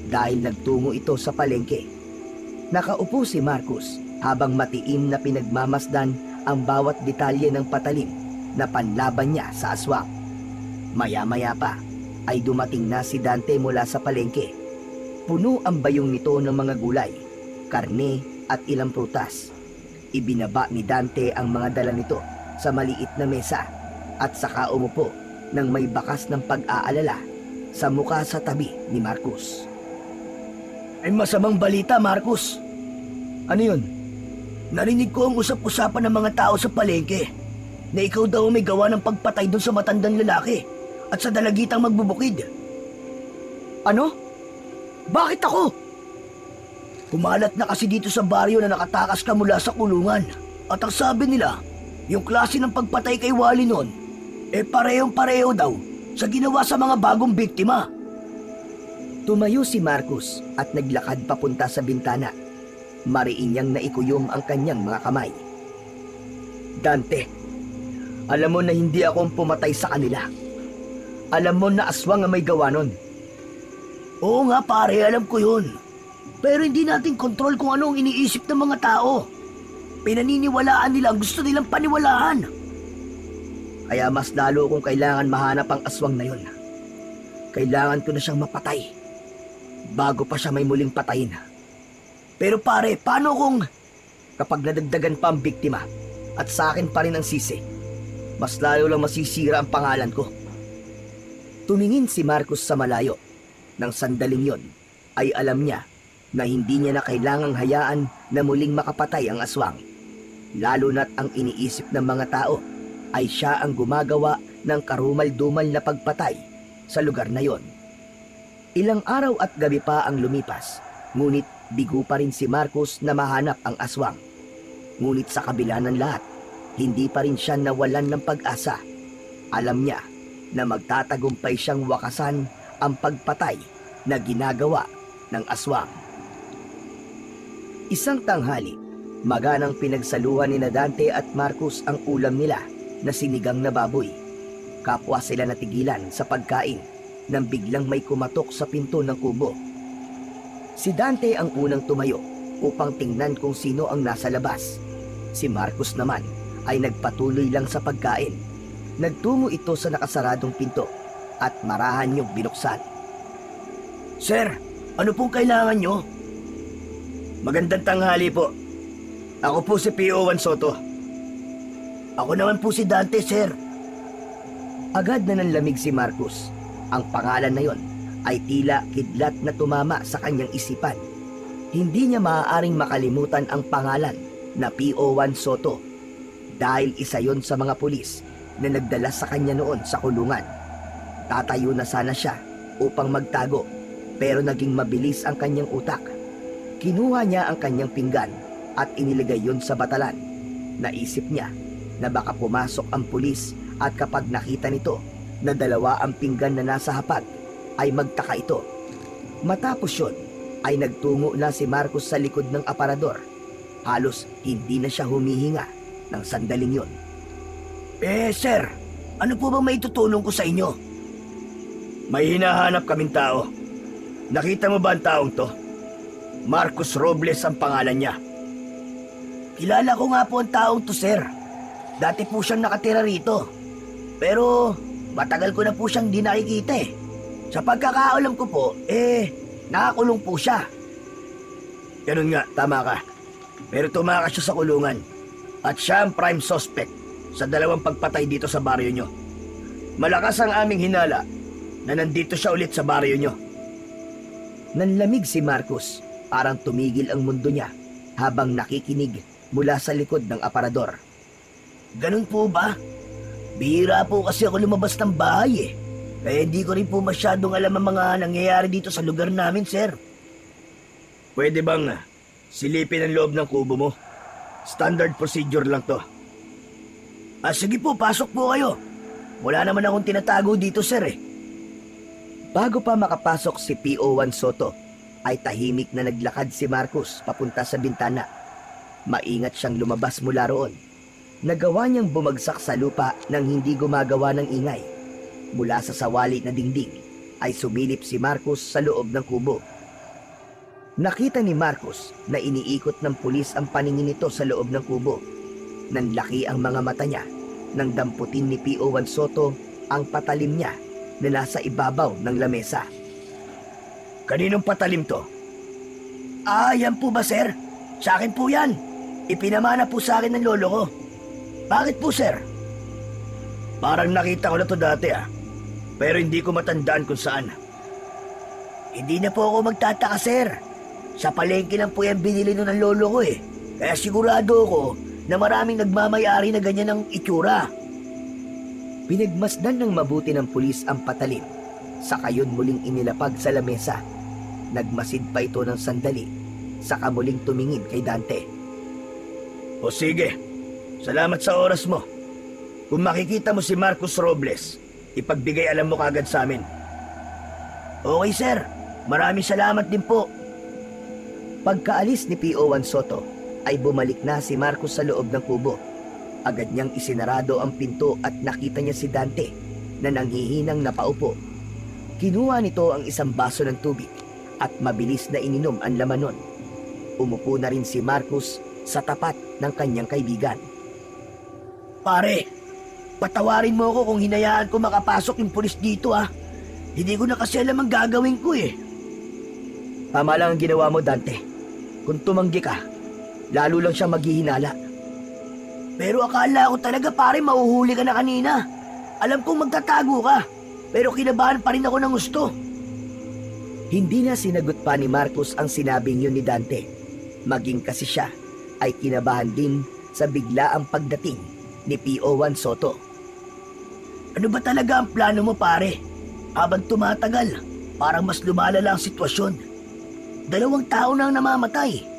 dahil nagtungo ito sa palengke. Nakaupo si Marcos habang matiim na pinagmamasdan ang bawat detalye ng patalim na panlaban niya sa aswang. Maya-maya pa ay dumating na si Dante mula sa palengke. Puno ang bayong nito ng mga gulay, karne at ilang prutas. Ibinaba ni Dante ang mga dala nito sa maliit na mesa at saka umupo nang may bakas ng pag-aalala sa muka sa tabi ni Marcos. Ay masamang balita, Marcos. Ano yun? Narinig ko ang usap-usapan ng mga tao sa palengke na ikaw daw may gawa ng pagpatay doon sa matandang lalaki at sa dalagitang magbubukid. Ano? Bakit ako? Kumalat na kasi dito sa baryo na nakatakas ka mula sa kulungan. At ang sabi nila, yung klase ng pagpatay kay Wally noon, parehong-pareho daw sa ginawa sa mga bagong biktima. Tumayo si Marcos at naglakad papunta sa bintana. Mariin niyang naikuyom ang kanyang mga kamay. Dante, alam mo na hindi ako ang pumatay sa kanila. Alam mo na aswang ang may gawa nun. Oo nga pare, alam ko yun. Pero hindi natin kontrol kung ano ang iniisip ng mga tao. Pinaniniwalaan nila ang gusto nilang paniwalaan. Kaya mas lalo kong kailangan mahanap ang aswang na yun. Kailangan ko na siyang mapatay bago pa siya may muling patayin. Pero pare, paano kung... Kapag nadagdagan pa ang biktima at sa akin pa rin ang sisi, mas lalo lang masisira ang pangalan ko. Tumingin si Marcos sa malayo. Nang sandaling yon, ay alam niya na hindi niya na kailangang hayaan na muling makapatay ang aswang. Lalo na't ang iniisip ng mga tao ay siya ang gumagawa ng karumal-dumal na pagpatay sa lugar na yon. Ilang araw at gabi pa ang lumipas, ngunit bigo pa rin si Marcos na mahanap ang aswang. Ngunit sa kabila ng lahat, hindi pa rin siya nawalan ng pag-asa. Alam niya na magtatagumpay siyang wakasan ang pagpatay na ginagawa ng aswang. Isang tanghali, maganang pinagsaluhan ni Dante at Marcos ang ulam nila na sinigang na baboy. Kapwa sila natigilan sa pagkain nang biglang may kumatok sa pinto ng kubo. Si Dante ang unang tumayo upang tingnan kung sino ang nasa labas. Si Marcos naman ay nagpatuloy lang sa pagkain. Nagtungo ito sa nakasaradong pinto at marahan niyong binuksan. Sir, ano pong kailangan nyo? Magandang tanghali po. Ako po si P.O. Soto. Ako naman po si Dante, sir. Agad na nanlamig si Marcos. Ang pangalan na yon ay tila kidlat na tumama sa kanyang isipan. Hindi niya maaaring makalimutan ang pangalan na P.O. Soto dahil isa yon sa mga pulis na nagdala sa kanya noon sa kulungan. Tatayo na sana siya upang magtago pero naging mabilis ang kanyang utak. Kinuha niya ang kanyang pinggan at iniligay yon sa batalan. Naisip niya na baka pumasok ang pulis at kapag nakita nito na dalawa ang pinggan na nasa hapag ay magtaka ito. Matapos yun ay nagtungo na si Marcos sa likod ng aparador. Halos hindi na siya humihinga ng sandaling yon. Sir, ano po bang maitutulong ko sa inyo? May hinahanap kaming tao. Nakita mo ba ang taong to? Marcos Robles ang pangalan niya. Kilala ko nga po ang taong to, sir. Dati po siyang nakatira rito. Pero matagal ko na po siyang di nakikita eh. Sa pagkakaalam ko po, nakakulong po siya. Ganun nga, tama ka. Pero tumakas siya sa kulungan. At siya ang prime suspect sa dalawang pagpatay dito sa baryo nyo. Malakas ang aming hinala na nandito siya ulit sa baryo nyo. Nanlamig si Marcos, parang tumigil ang mundo niya habang nakikinig mula sa likod ng aparador. Ganun po ba? Bihira po kasi ako lumabas ng bahay eh. Kaya hindi ko rin po masyadong alam ang mga nangyayari dito sa lugar namin, sir. Pwede bang silipin ang loob ng kubo mo? Standard procedure lang to. Sige po, pasok po kayo. Wala naman akong tinatago dito, sir eh. Bago pa makapasok si PO1 Soto, ay tahimik na naglakad si Marcos papunta sa bintana. Maingat siyang lumabas mula roon. Nagawa niyang bumagsak sa lupa nang hindi gumagawa ng ingay. Mula sa sawali na dingding ay sumilip si Marcos sa loob ng kubo. Nakita ni Marcos na iniikot ng pulis ang paningin nito sa loob ng kubo. Nanlaki ang mga mata niya nang damputin ni PO1 Soto ang patalim niya na nasa ibabaw ng lamesa. Kaninong patalim to? Yan po ba, sir? Sa akin po yan. Ipinamana po sa akin ng lolo ko. Bakit po, sir? Parang nakita ko na to dati pero hindi ko matandaan kung saan. Hindi na po ako magtataka, sir. Sa palengke lang po yan binili nun ng lolo ko eh. Kaya sigurado ko na maraming nagmamayari na ganyan ang itsura. Pinagmasdan ng mabuti ng pulis ang patalim. Saka yun muling inilapag sa lamesa. Nagmasid pa ito ng sandali. Saka muling tumingin kay Dante. O sige, salamat sa oras mo. Kung makikita mo si Marcos Robles, ipagbigay alam mo kagad sa amin. Okay, sir. Maraming salamat din po. Pagkaalis ni PO1 Soto, ay bumalik na si Marcos sa loob ng kubo. Agad niyang isinarado ang pinto at nakita niya si Dante na nanghihinang napaupo. Kinuha nito ang isang baso ng tubig at mabilis na ininom ang laman nun. Umupo na rin si Marcos sa tapat ng kanyang kaibigan. Pare, patawarin mo ako kung hinayaan ko makapasok yung pulis dito Hindi ko na kasi alam ang gagawin ko eh. Tama lang ang ginawa mo, Dante. Kung tumanggi ka, lalo lang siya maghihinala. Pero akala ko talaga pare mahuhuli ka na kanina. Alam kong magtatago ka, pero kinabahan pa rin ako ng gusto. Hindi na sinagot pa ni Marcos ang sinabing yun ni Dante. Maging kasi siya ay kinabahan din sa biglaang pagdating ni PO1 Soto. Ano ba talaga ang plano mo pare? Habang tumatagal, parang mas lumalala ang sitwasyon. 2 tao na ang namamatay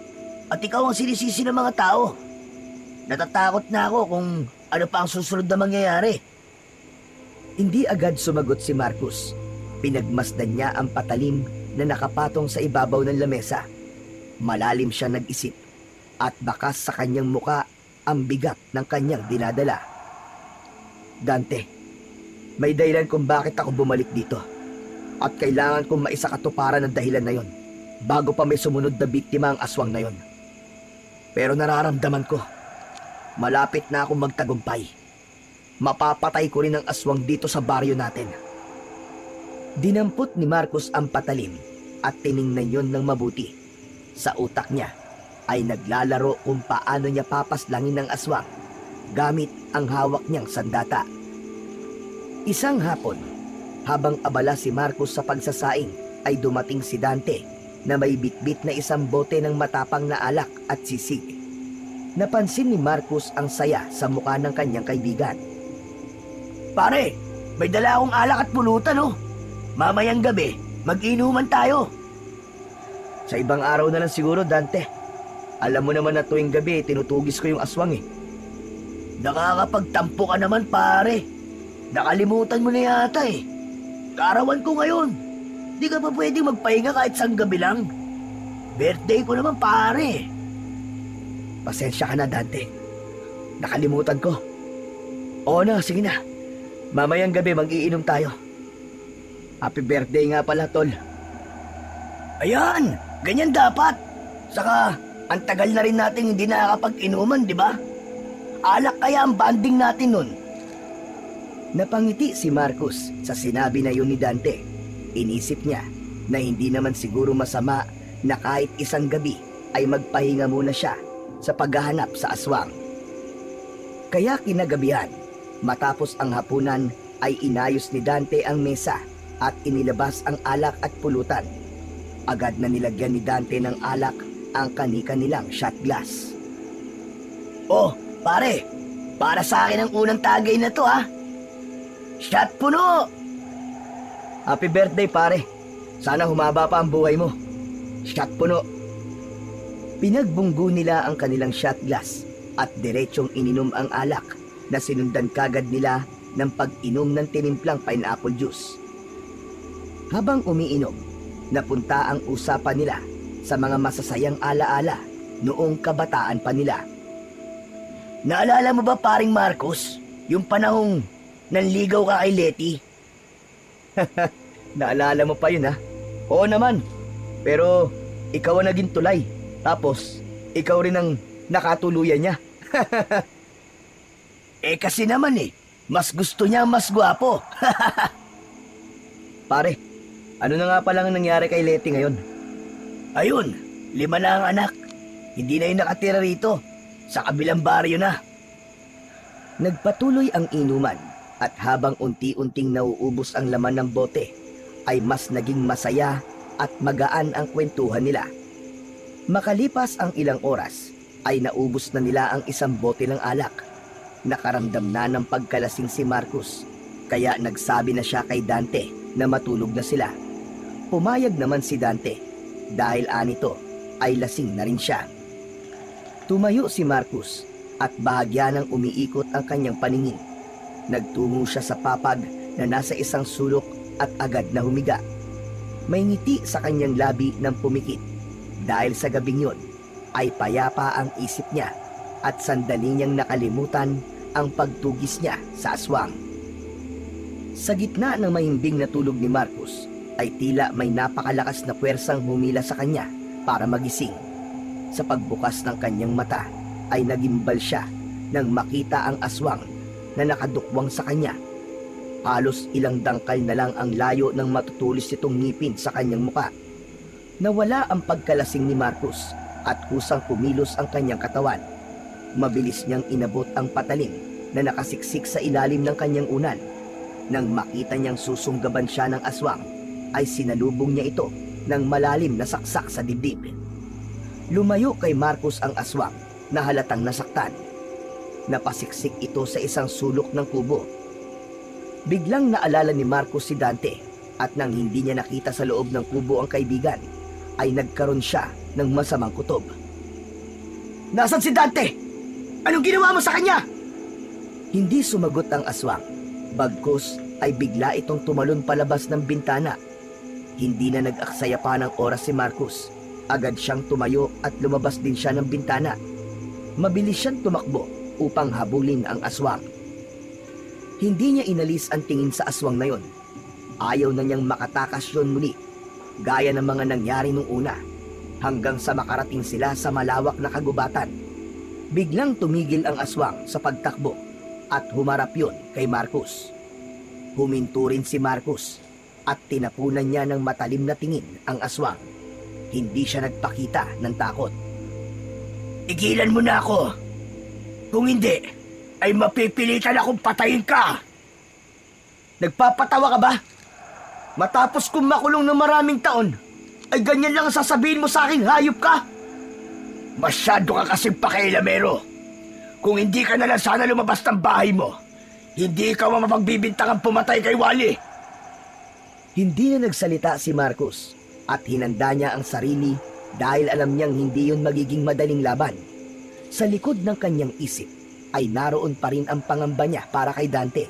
at ikaw ang sinisisi ng mga tao. Natatakot na ako kung ano pa ang susunod na mangyayari. Hindi agad sumagot si Marcos. Pinagmasdan niya ang patalim na nakapatong sa ibabaw ng lamesa. Malalim siya nag-isip at bakas sa kanyang muka ang bigat ng kanyang dinadala. Dante, may dahilan kung bakit ako bumalik dito at kailangan kong maisakatuparan ang dahilan na yon bago pa may sumunod na biktima ang aswang na yon. Pero nararamdaman ko, malapit na akong magtagumpay. Mapapatay ko rin ang aswang dito sa baryo natin. Dinampot ni Marcos ang patalim at tiningnan yon ng mabuti. Sa utak niya ay naglalaro kung paano niya papaslangin ng aswang gamit ang hawak niyang sandata. Isang hapon, habang abala si Marcos sa pagsasaing, ay dumating si Dante na may bitbit na isang bote ng matapang na alak at sisig. Napansin ni Marcos ang saya sa mukha ng kanyang kaibigan. Pare, may dala akong alak at pulutan Mamayang gabi, mag-inuman tayo. Sa ibang araw na lang siguro, Dante. Alam mo naman na tuwing gabi tinutugis ko yung aswang eh. Nakakapagtampo ka naman pare. Nakalimutan mo na yata eh. Kaarawan ko ngayon. Di ka pa pwedeng magpahinga kahit sang gabi lang. Birthday ko naman pare. Pasensya ka na, Dante. Nakalimutan ko. Oo na, sige na. Mamayang gabi mag-iinom tayo. Happy birthday nga pala, tol. Ayan, ganyan dapat. Saka, ang tagal na rin natin hindi nakakapag-inuman, di ba? Alak kaya ang banding natin nun. Napangiti si Marcos sa sinabi na yun ni Dante. Inisip niya na hindi naman siguro masama na kahit isang gabi ay magpahinga muna siya sa paghahanap sa aswang. Kaya kinagabihan, matapos ang hapunan ay inayos ni Dante ang mesa at inilabas ang alak at pulutan. Agad na nilagyan ni Dante ng alak ang kani-kanilang shot glass. Oh, pare, para sa akin ang unang tagay na to Shot puno! Happy birthday, pare. Sana humaba pa ang buhay mo. Shot puno. Pinagbunggo nila ang kanilang shot glass at diretsong ininom ang alak na sinundan kagad nila ng pag-inom ng tinimplang pineapple juice. Habang umiinom, napunta ang usapan nila sa mga masasayang alaala noong kabataan pa nila. Naalala mo ba, paring Marcos, yung panahong nanligaw ka kay Letty? Naalala mo pa yun, ha? Oo naman. Pero ikaw ang naging tulay. Tapos ikaw rin ang nakatuluyan niya. Kasi naman mas gusto niya mas gwapo. Pare, ano na nga palang nangyari kay Letty ngayon? Ayun, 5 na ang anak. Hindi na yung nakatira rito. Sa kabilang baryo na. Nagpatuloy ang inuman at habang unti-unting nauubos ang laman ng bote, ay mas naging masaya at magaan ang kwentuhan nila. Makalipas ang ilang oras, ay naubos na nila ang isang bote ng alak. Nakaramdam na ng pagkalasing si Marcos, kaya nagsabi na siya kay Dante na matulog na sila. Pumayag naman si Dante dahil anito ay lasing na rin siya. Tumayo si Marcos at bahagya nang umiikot ang kanyang paningin. Nagtungo siya sa papag na nasa isang sulok at agad na humiga. May ngiti sa kanyang labi ng pumikit dahil sa gabing yon ay payapa ang isip niya at sandali niyang nakalimutan ang pagtugis niya sa aswang. Sa gitna ng mahimbing na tulog ni Marcos ay tila may napakalakas na puwersang humila sa kanya para magising. Sa pagbukas ng kanyang mata ay nagimbal siya nang makita ang aswang na nakadukwang sa kanya. Halos ilang dangkal na lang ang layo ng matutulis nitong ngipin sa kanyang muka. Nawala ang pagkalasing ni Marcos at kusang kumilos ang kanyang katawan. Mabilis niyang inabot ang patalim na nakasiksik sa ilalim ng kanyang unan. Nang makita niyang susunggaban siya ng aswang, ay sinalubong niya ito ng malalim na saksak sa dibdib. Lumayo kay Marcos ang aswang na halatang nasaktan. Napasiksik ito sa isang sulok ng kubo. Biglang naalala ni Marcos si Dante at nang hindi niya nakita sa loob ng kubo ang kaibigan, ay nagkaroon siya ng masamang kutob. Nasaan si Dante? Anong ginawa mo sa kanya? Hindi sumagot ang aswang. Bagkus ay bigla itong tumalon palabas ng bintana. Hindi na nag-aksaya pa ng oras si Marcos. Agad siyang tumayo at lumabas din siya ng bintana. Mabilis siyang tumakbo upang habulin ang aswang. Hindi niya inalis ang tingin sa aswang na yon. Ayaw na niyang makatakas yon muli, gaya ng mga nangyari nung una, hanggang sa makarating sila sa malawak na kagubatan. Biglang tumigil ang aswang sa pagtakbo at humarap yon kay Marcos. Huminto rin si Marcos at tinapunan niya ng matalim na tingin ang aswang. Hindi siya nagpakita ng takot. Igilan mo na ako. Kung hindi, ay mapipilitan akong patayin ka. Nagpapatawa ka ba? Matapos kong makulong ng maraming taon, ay ganyan lang ang sasabihin mo sa akin, hayop ka? Masyado ka kasing pakailamero. Kung hindi ka na lang sana lumabas ng bahay mo, hindi ka mapagbibintangang pumatay kay Wally. Hindi na nagsalita si Marcos at hinanda niya ang sarili dahil alam niyang hindi yun magiging madaling laban. Sa likod ng kanyang isip ay naroon pa rin ang pangamba niya para kay Dante.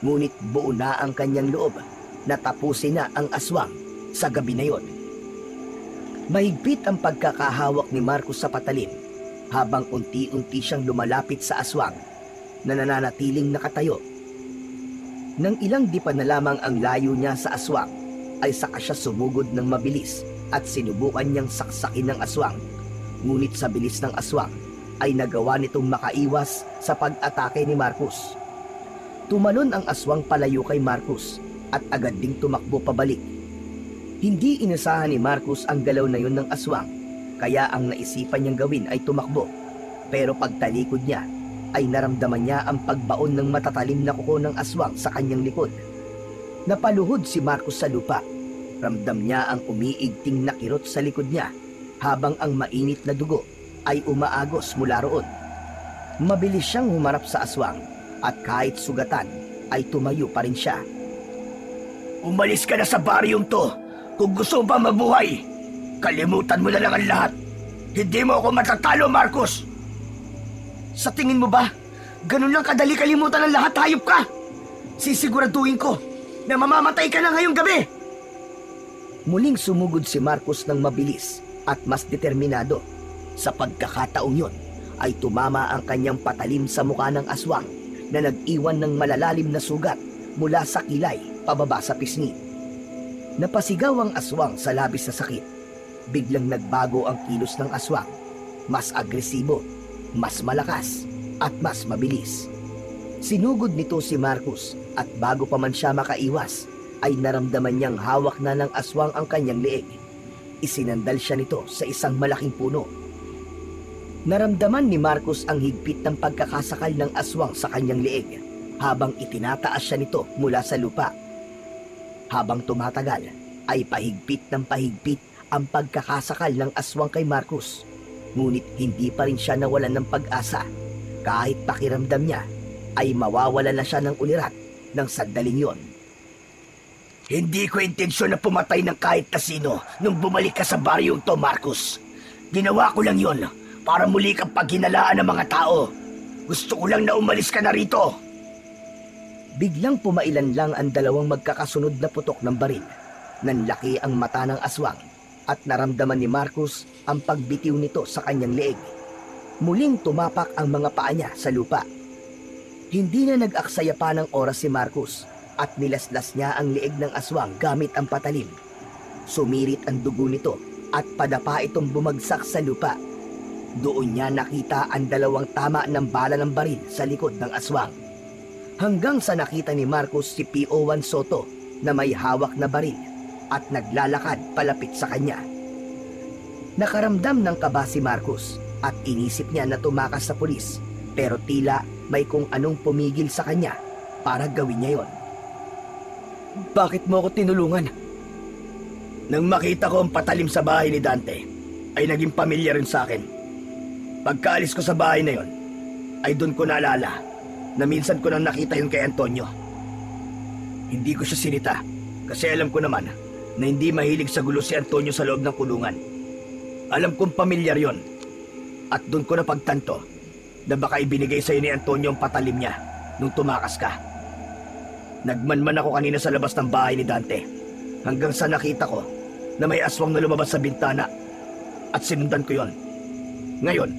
Ngunit buo na ang kanyang loob na tapusin na ang aswang sa gabi na yon. Mahigpit ang pagkakahawak ni Marcos sa patalim habang unti-unti siyang lumalapit sa aswang na nananatiling nakatayo. Nang ilang dipa na lamang ang layo niya sa aswang, ay saka siya sumugod ng mabilis at sinubukan niyang saksakin ng aswang. Ngunit sa bilis ng aswang, ay nagawa nitong makaiwas sa pag-atake ni Marcos. Tumalon ang aswang palayo kay Marcos at agad ding tumakbo pabalik. Hindi inasahan ni Marcos ang galaw na yun ng aswang, kaya ang naisipan niyang gawin ay tumakbo. Pero pagtalikod niya, ay naramdaman niya ang pagbaon ng matatalim na kuko ng aswang sa kanyang likod. Napaluhod si Marcos sa lupa. Ramdam niya ang umiigting na kirot sa likod niya habang ang mainit na dugo ay umaagos mula roon. Mabilis siyang humarap sa aswang at kahit sugatan ay tumayo pa rin siya. Umalis ka na sa baryong to kung gusto mo pa mabuhay. Kalimutan mo na lang ang lahat. Hindi mo ako matatalo, Marcos. Sa tingin mo ba, ganun lang kadali kalimutan ang lahat, hayop ka? Sisiguraduhin ko na mamamatay ka na ngayong gabi! Muling sumugod si Marcos ng mabilis at mas determinado. Sa pagkakataong yun, ay tumama ang kanyang patalim sa mukha ng aswang na nag-iwan ng malalalim na sugat mula sa kilay pababa sa pisngi. Napasigaw ang aswang sa labis na sakit. Biglang nagbago ang kilos ng aswang. Mas agresibo, mas malakas, at mas mabilis. Sinugod nito si Marcos at bago pa man siya makaiwas, ay naramdaman niyang hawak na ng aswang ang kanyang leeg. Isinandal siya nito sa isang malaking puno. Naramdaman ni Marcos ang higpit ng pagkakasakal ng aswang sa kanyang leeg habang itinataas siya nito mula sa lupa. Habang tumatagal, ay pahigpit ng pahigpit ang pagkakasakal ng aswang kay Marcos. Ngunit hindi pa rin siya nawalan ng pag-asa. Kahit pakiramdam niya, ay mawawala na siya ng ulirat ng sandaling yon. Hindi ko intensyon na pumatay ng kahit na sino nung bumalik ka sa baryong to, Marcos. Ginawa ko lang yon para muli kang paghinalaan ng mga tao. Gusto ko lang na umalis ka na rito. Biglang pumailan lang ang dalawang magkakasunod na putok ng baril. Nanlaki ang mata ng aswang at naramdaman ni Marcos ang pagbitiw nito sa kanyang leeg. Muling tumapak ang mga paa niya sa lupa. Hindi na nag-aksaya pa ng oras si Marcos at nilaslas niya ang leeg ng aswang gamit ang patalim. Sumirit ang dugo nito at padapa itong bumagsak sa lupa. Doon niya nakita ang dalawang tama ng bala ng baril sa likod ng aswang. Hanggang sa nakita ni Marcos si PO1 Soto na may hawak na baril at naglalakad palapit sa kanya. Nakaramdam ng kaba si Marcos at inisip niya na tumakas sa pulis, pero tila may kung anong pumigil sa kanya para gawin niya yon. Bakit mo ako tinulungan? Nang makita ko ang patalim sa bahay ni Dante, ay naging pamilya rin sa akin. Pagkaalis ko sa bahay na yon, ay doon ko naalala na minsan ko nang nakita yun kay Antonio. Hindi ko siya sinita kasi alam ko naman na hindi mahilig sa gulo si Antonio sa loob ng kulungan. Alam kong pamilyar yon at doon ko napagtanto na baka ibinigay sa'yo ni Antonio ang patalim niya nung tumakas ka. Nagmanman ako kanina sa labas ng bahay ni Dante hanggang sa nakita ko na may aswang na lumabas sa bintana at sinundan ko yon. Ngayon,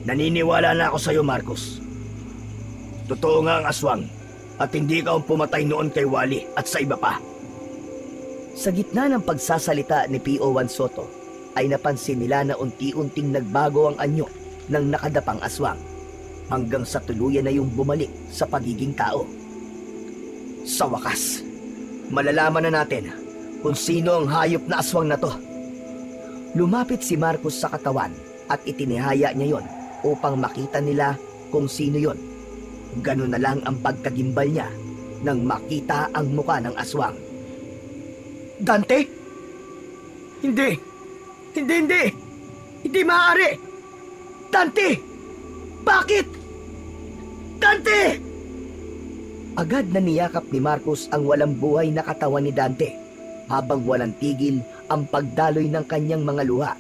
naniniwala na ako sa'yo, Marcos. Totoo nga ang aswang at hindi ka ang pumatay noon kay Wally at sa iba pa. Sa gitna ng pagsasalita ni PO1 Soto, ay napansin nila na unti-unting nagbago ang anyo ng nakadapang aswang hanggang sa tuluyan na yung bumalik sa pagiging tao. Sa wakas, malalaman na natin kung sino ang hayop na aswang na to. Lumapit si Marcos sa katawan at itinihaya niya yon upang makita nila kung sino yon. Ganun na lang ang pagkagimbal niya nang makita ang muka ng aswang. Dante? Hindi! Hindi! Hindi maaari! Dante! Bakit? Dante! Agad na niyakap ni Marcos ang walang buhay na katawan ni Dante habang walang tigil ang pagdaloy ng kanyang mga luha.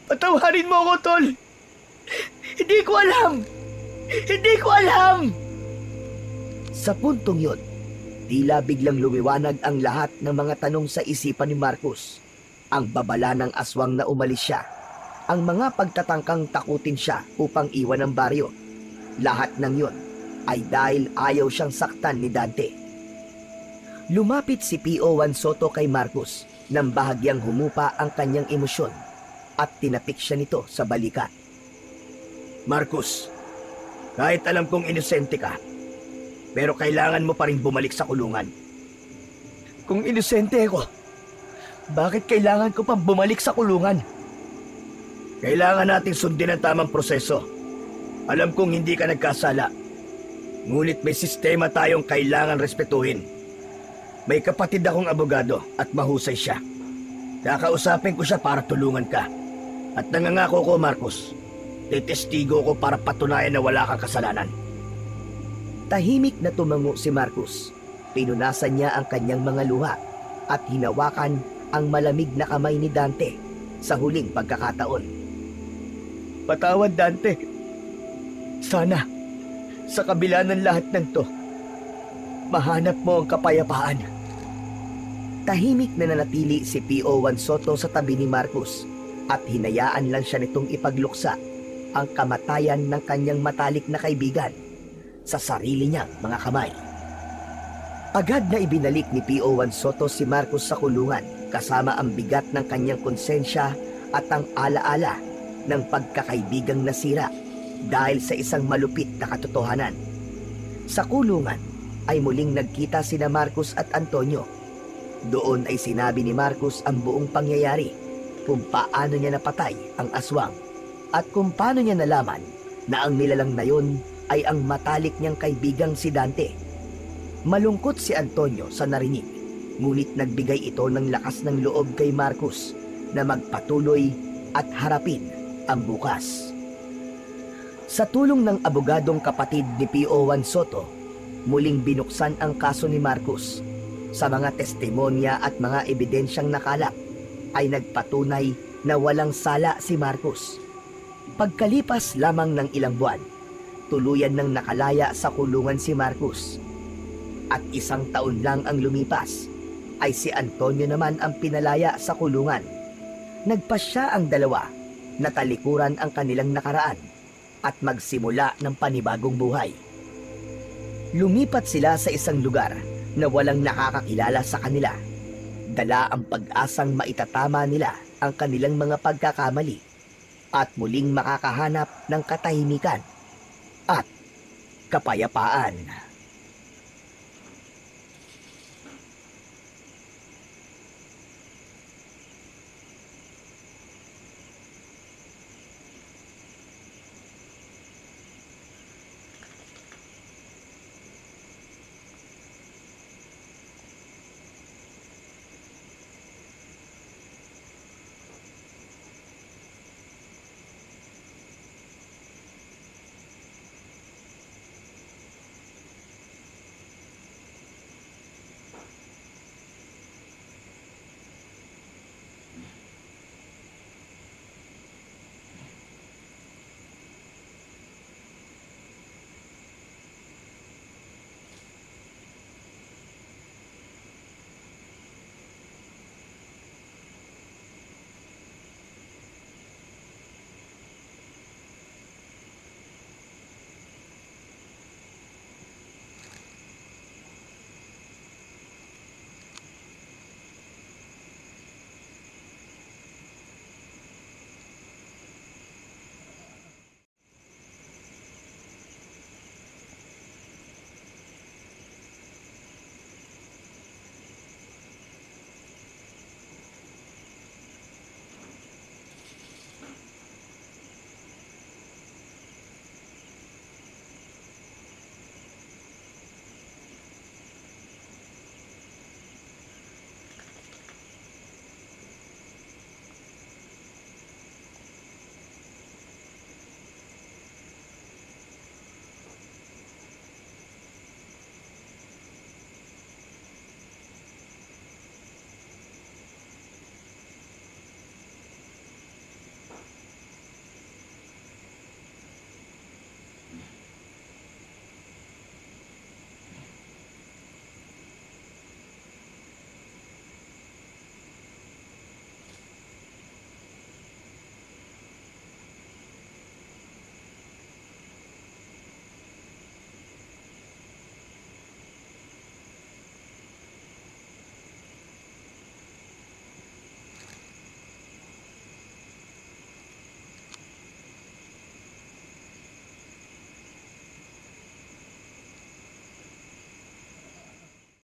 Patawarin mo ako, Tol! Hindi ko alam! Hindi ko alam! Sa puntong yun, tila biglang lumiwanag ang lahat ng mga tanong sa isipan ni Marcos. Ang babala ng aswang na umalis siya, ang mga pagtatangkang takutin siya upang iwan ang baryo. Lahat ng yun ay dahil ayaw siyang saktan ni Dante. Lumapit si PO1 Soto kay Marcos nang bahagyang humupa ang kanyang emosyon at tinapik siya nito sa balikat. Marcos, kahit alam kong inosente ka, pero kailangan mo pa rin bumalik sa kulungan. Kung inosente ako, bakit kailangan ko pang bumalik sa kulungan? Kailangan nating sundin ang tamang proseso. Alam kong hindi ka nagkasala, ngunit may sistema tayong kailangan respetuhin. May kapatid akong abogado at mahusay siya. Kakausapin ko siya para tulungan ka. At nangangako ko, Marcos, titestigo ko para patunayan na wala kang kasalanan. Tahimik na tumango si Marcos. Pinunasan niya ang kanyang mga luha at hinawakan ang malamig na kamay ni Dante sa huling pagkakataon. Patawad, Dante. Sana, sa kabila ng lahat ng to, mahanap mo ang kapayapaan. Tahimik na nanatili si P.O. Juan Soto sa tabi ni Marcos at hinayaan lang siya nitong ipagluksa ang kamatayan ng kanyang matalik na kaibigan sa sarili niyang mga kamay. Agad na ibinalik ni P.O. Juan Soto si Marcos sa kulungan kasama ang bigat ng kanyang konsensya at ang alaala ng pagkakaibigang nasira dahil sa isang malupit na katotohanan. Sa kulungan ay muling nagkita sina Marcos at Antonio. Doon ay sinabi ni Marcos ang buong pangyayari, kung paano niya napatay ang aswang at kung paano niya nalaman na ang nilalang na yun ay ang matalik niyang kaibigang si Dante. Malungkot si Antonio sa narinig, ngunit nagbigay ito ng lakas ng loob kay Marcos na magpatuloy at harapin ang bukas. Sa tulong ng abogadong kapatid ni P.O. Juan Soto, muling binuksan ang kaso ni Marcos. Sa mga testimonya at mga ebidensyang nakalap, ay nagpatunay na walang sala si Marcos. Pagkalipas lamang ng ilang buwan, tuluyan nang nakalaya sa kulungan si Marcos. At 1 taon lang ang lumipas, ay si Antonio naman ang pinalaya sa kulungan. Nagpasya ang dalawa na talikuran ang kanilang nakaraan at magsimula ng panibagong buhay. Lumipat sila sa isang lugar na walang nakakakilala sa kanila. Dala ang pag-asang maitatama nila ang kanilang mga pagkakamali at muling makakahanap ng katahimikan at kapayapaan.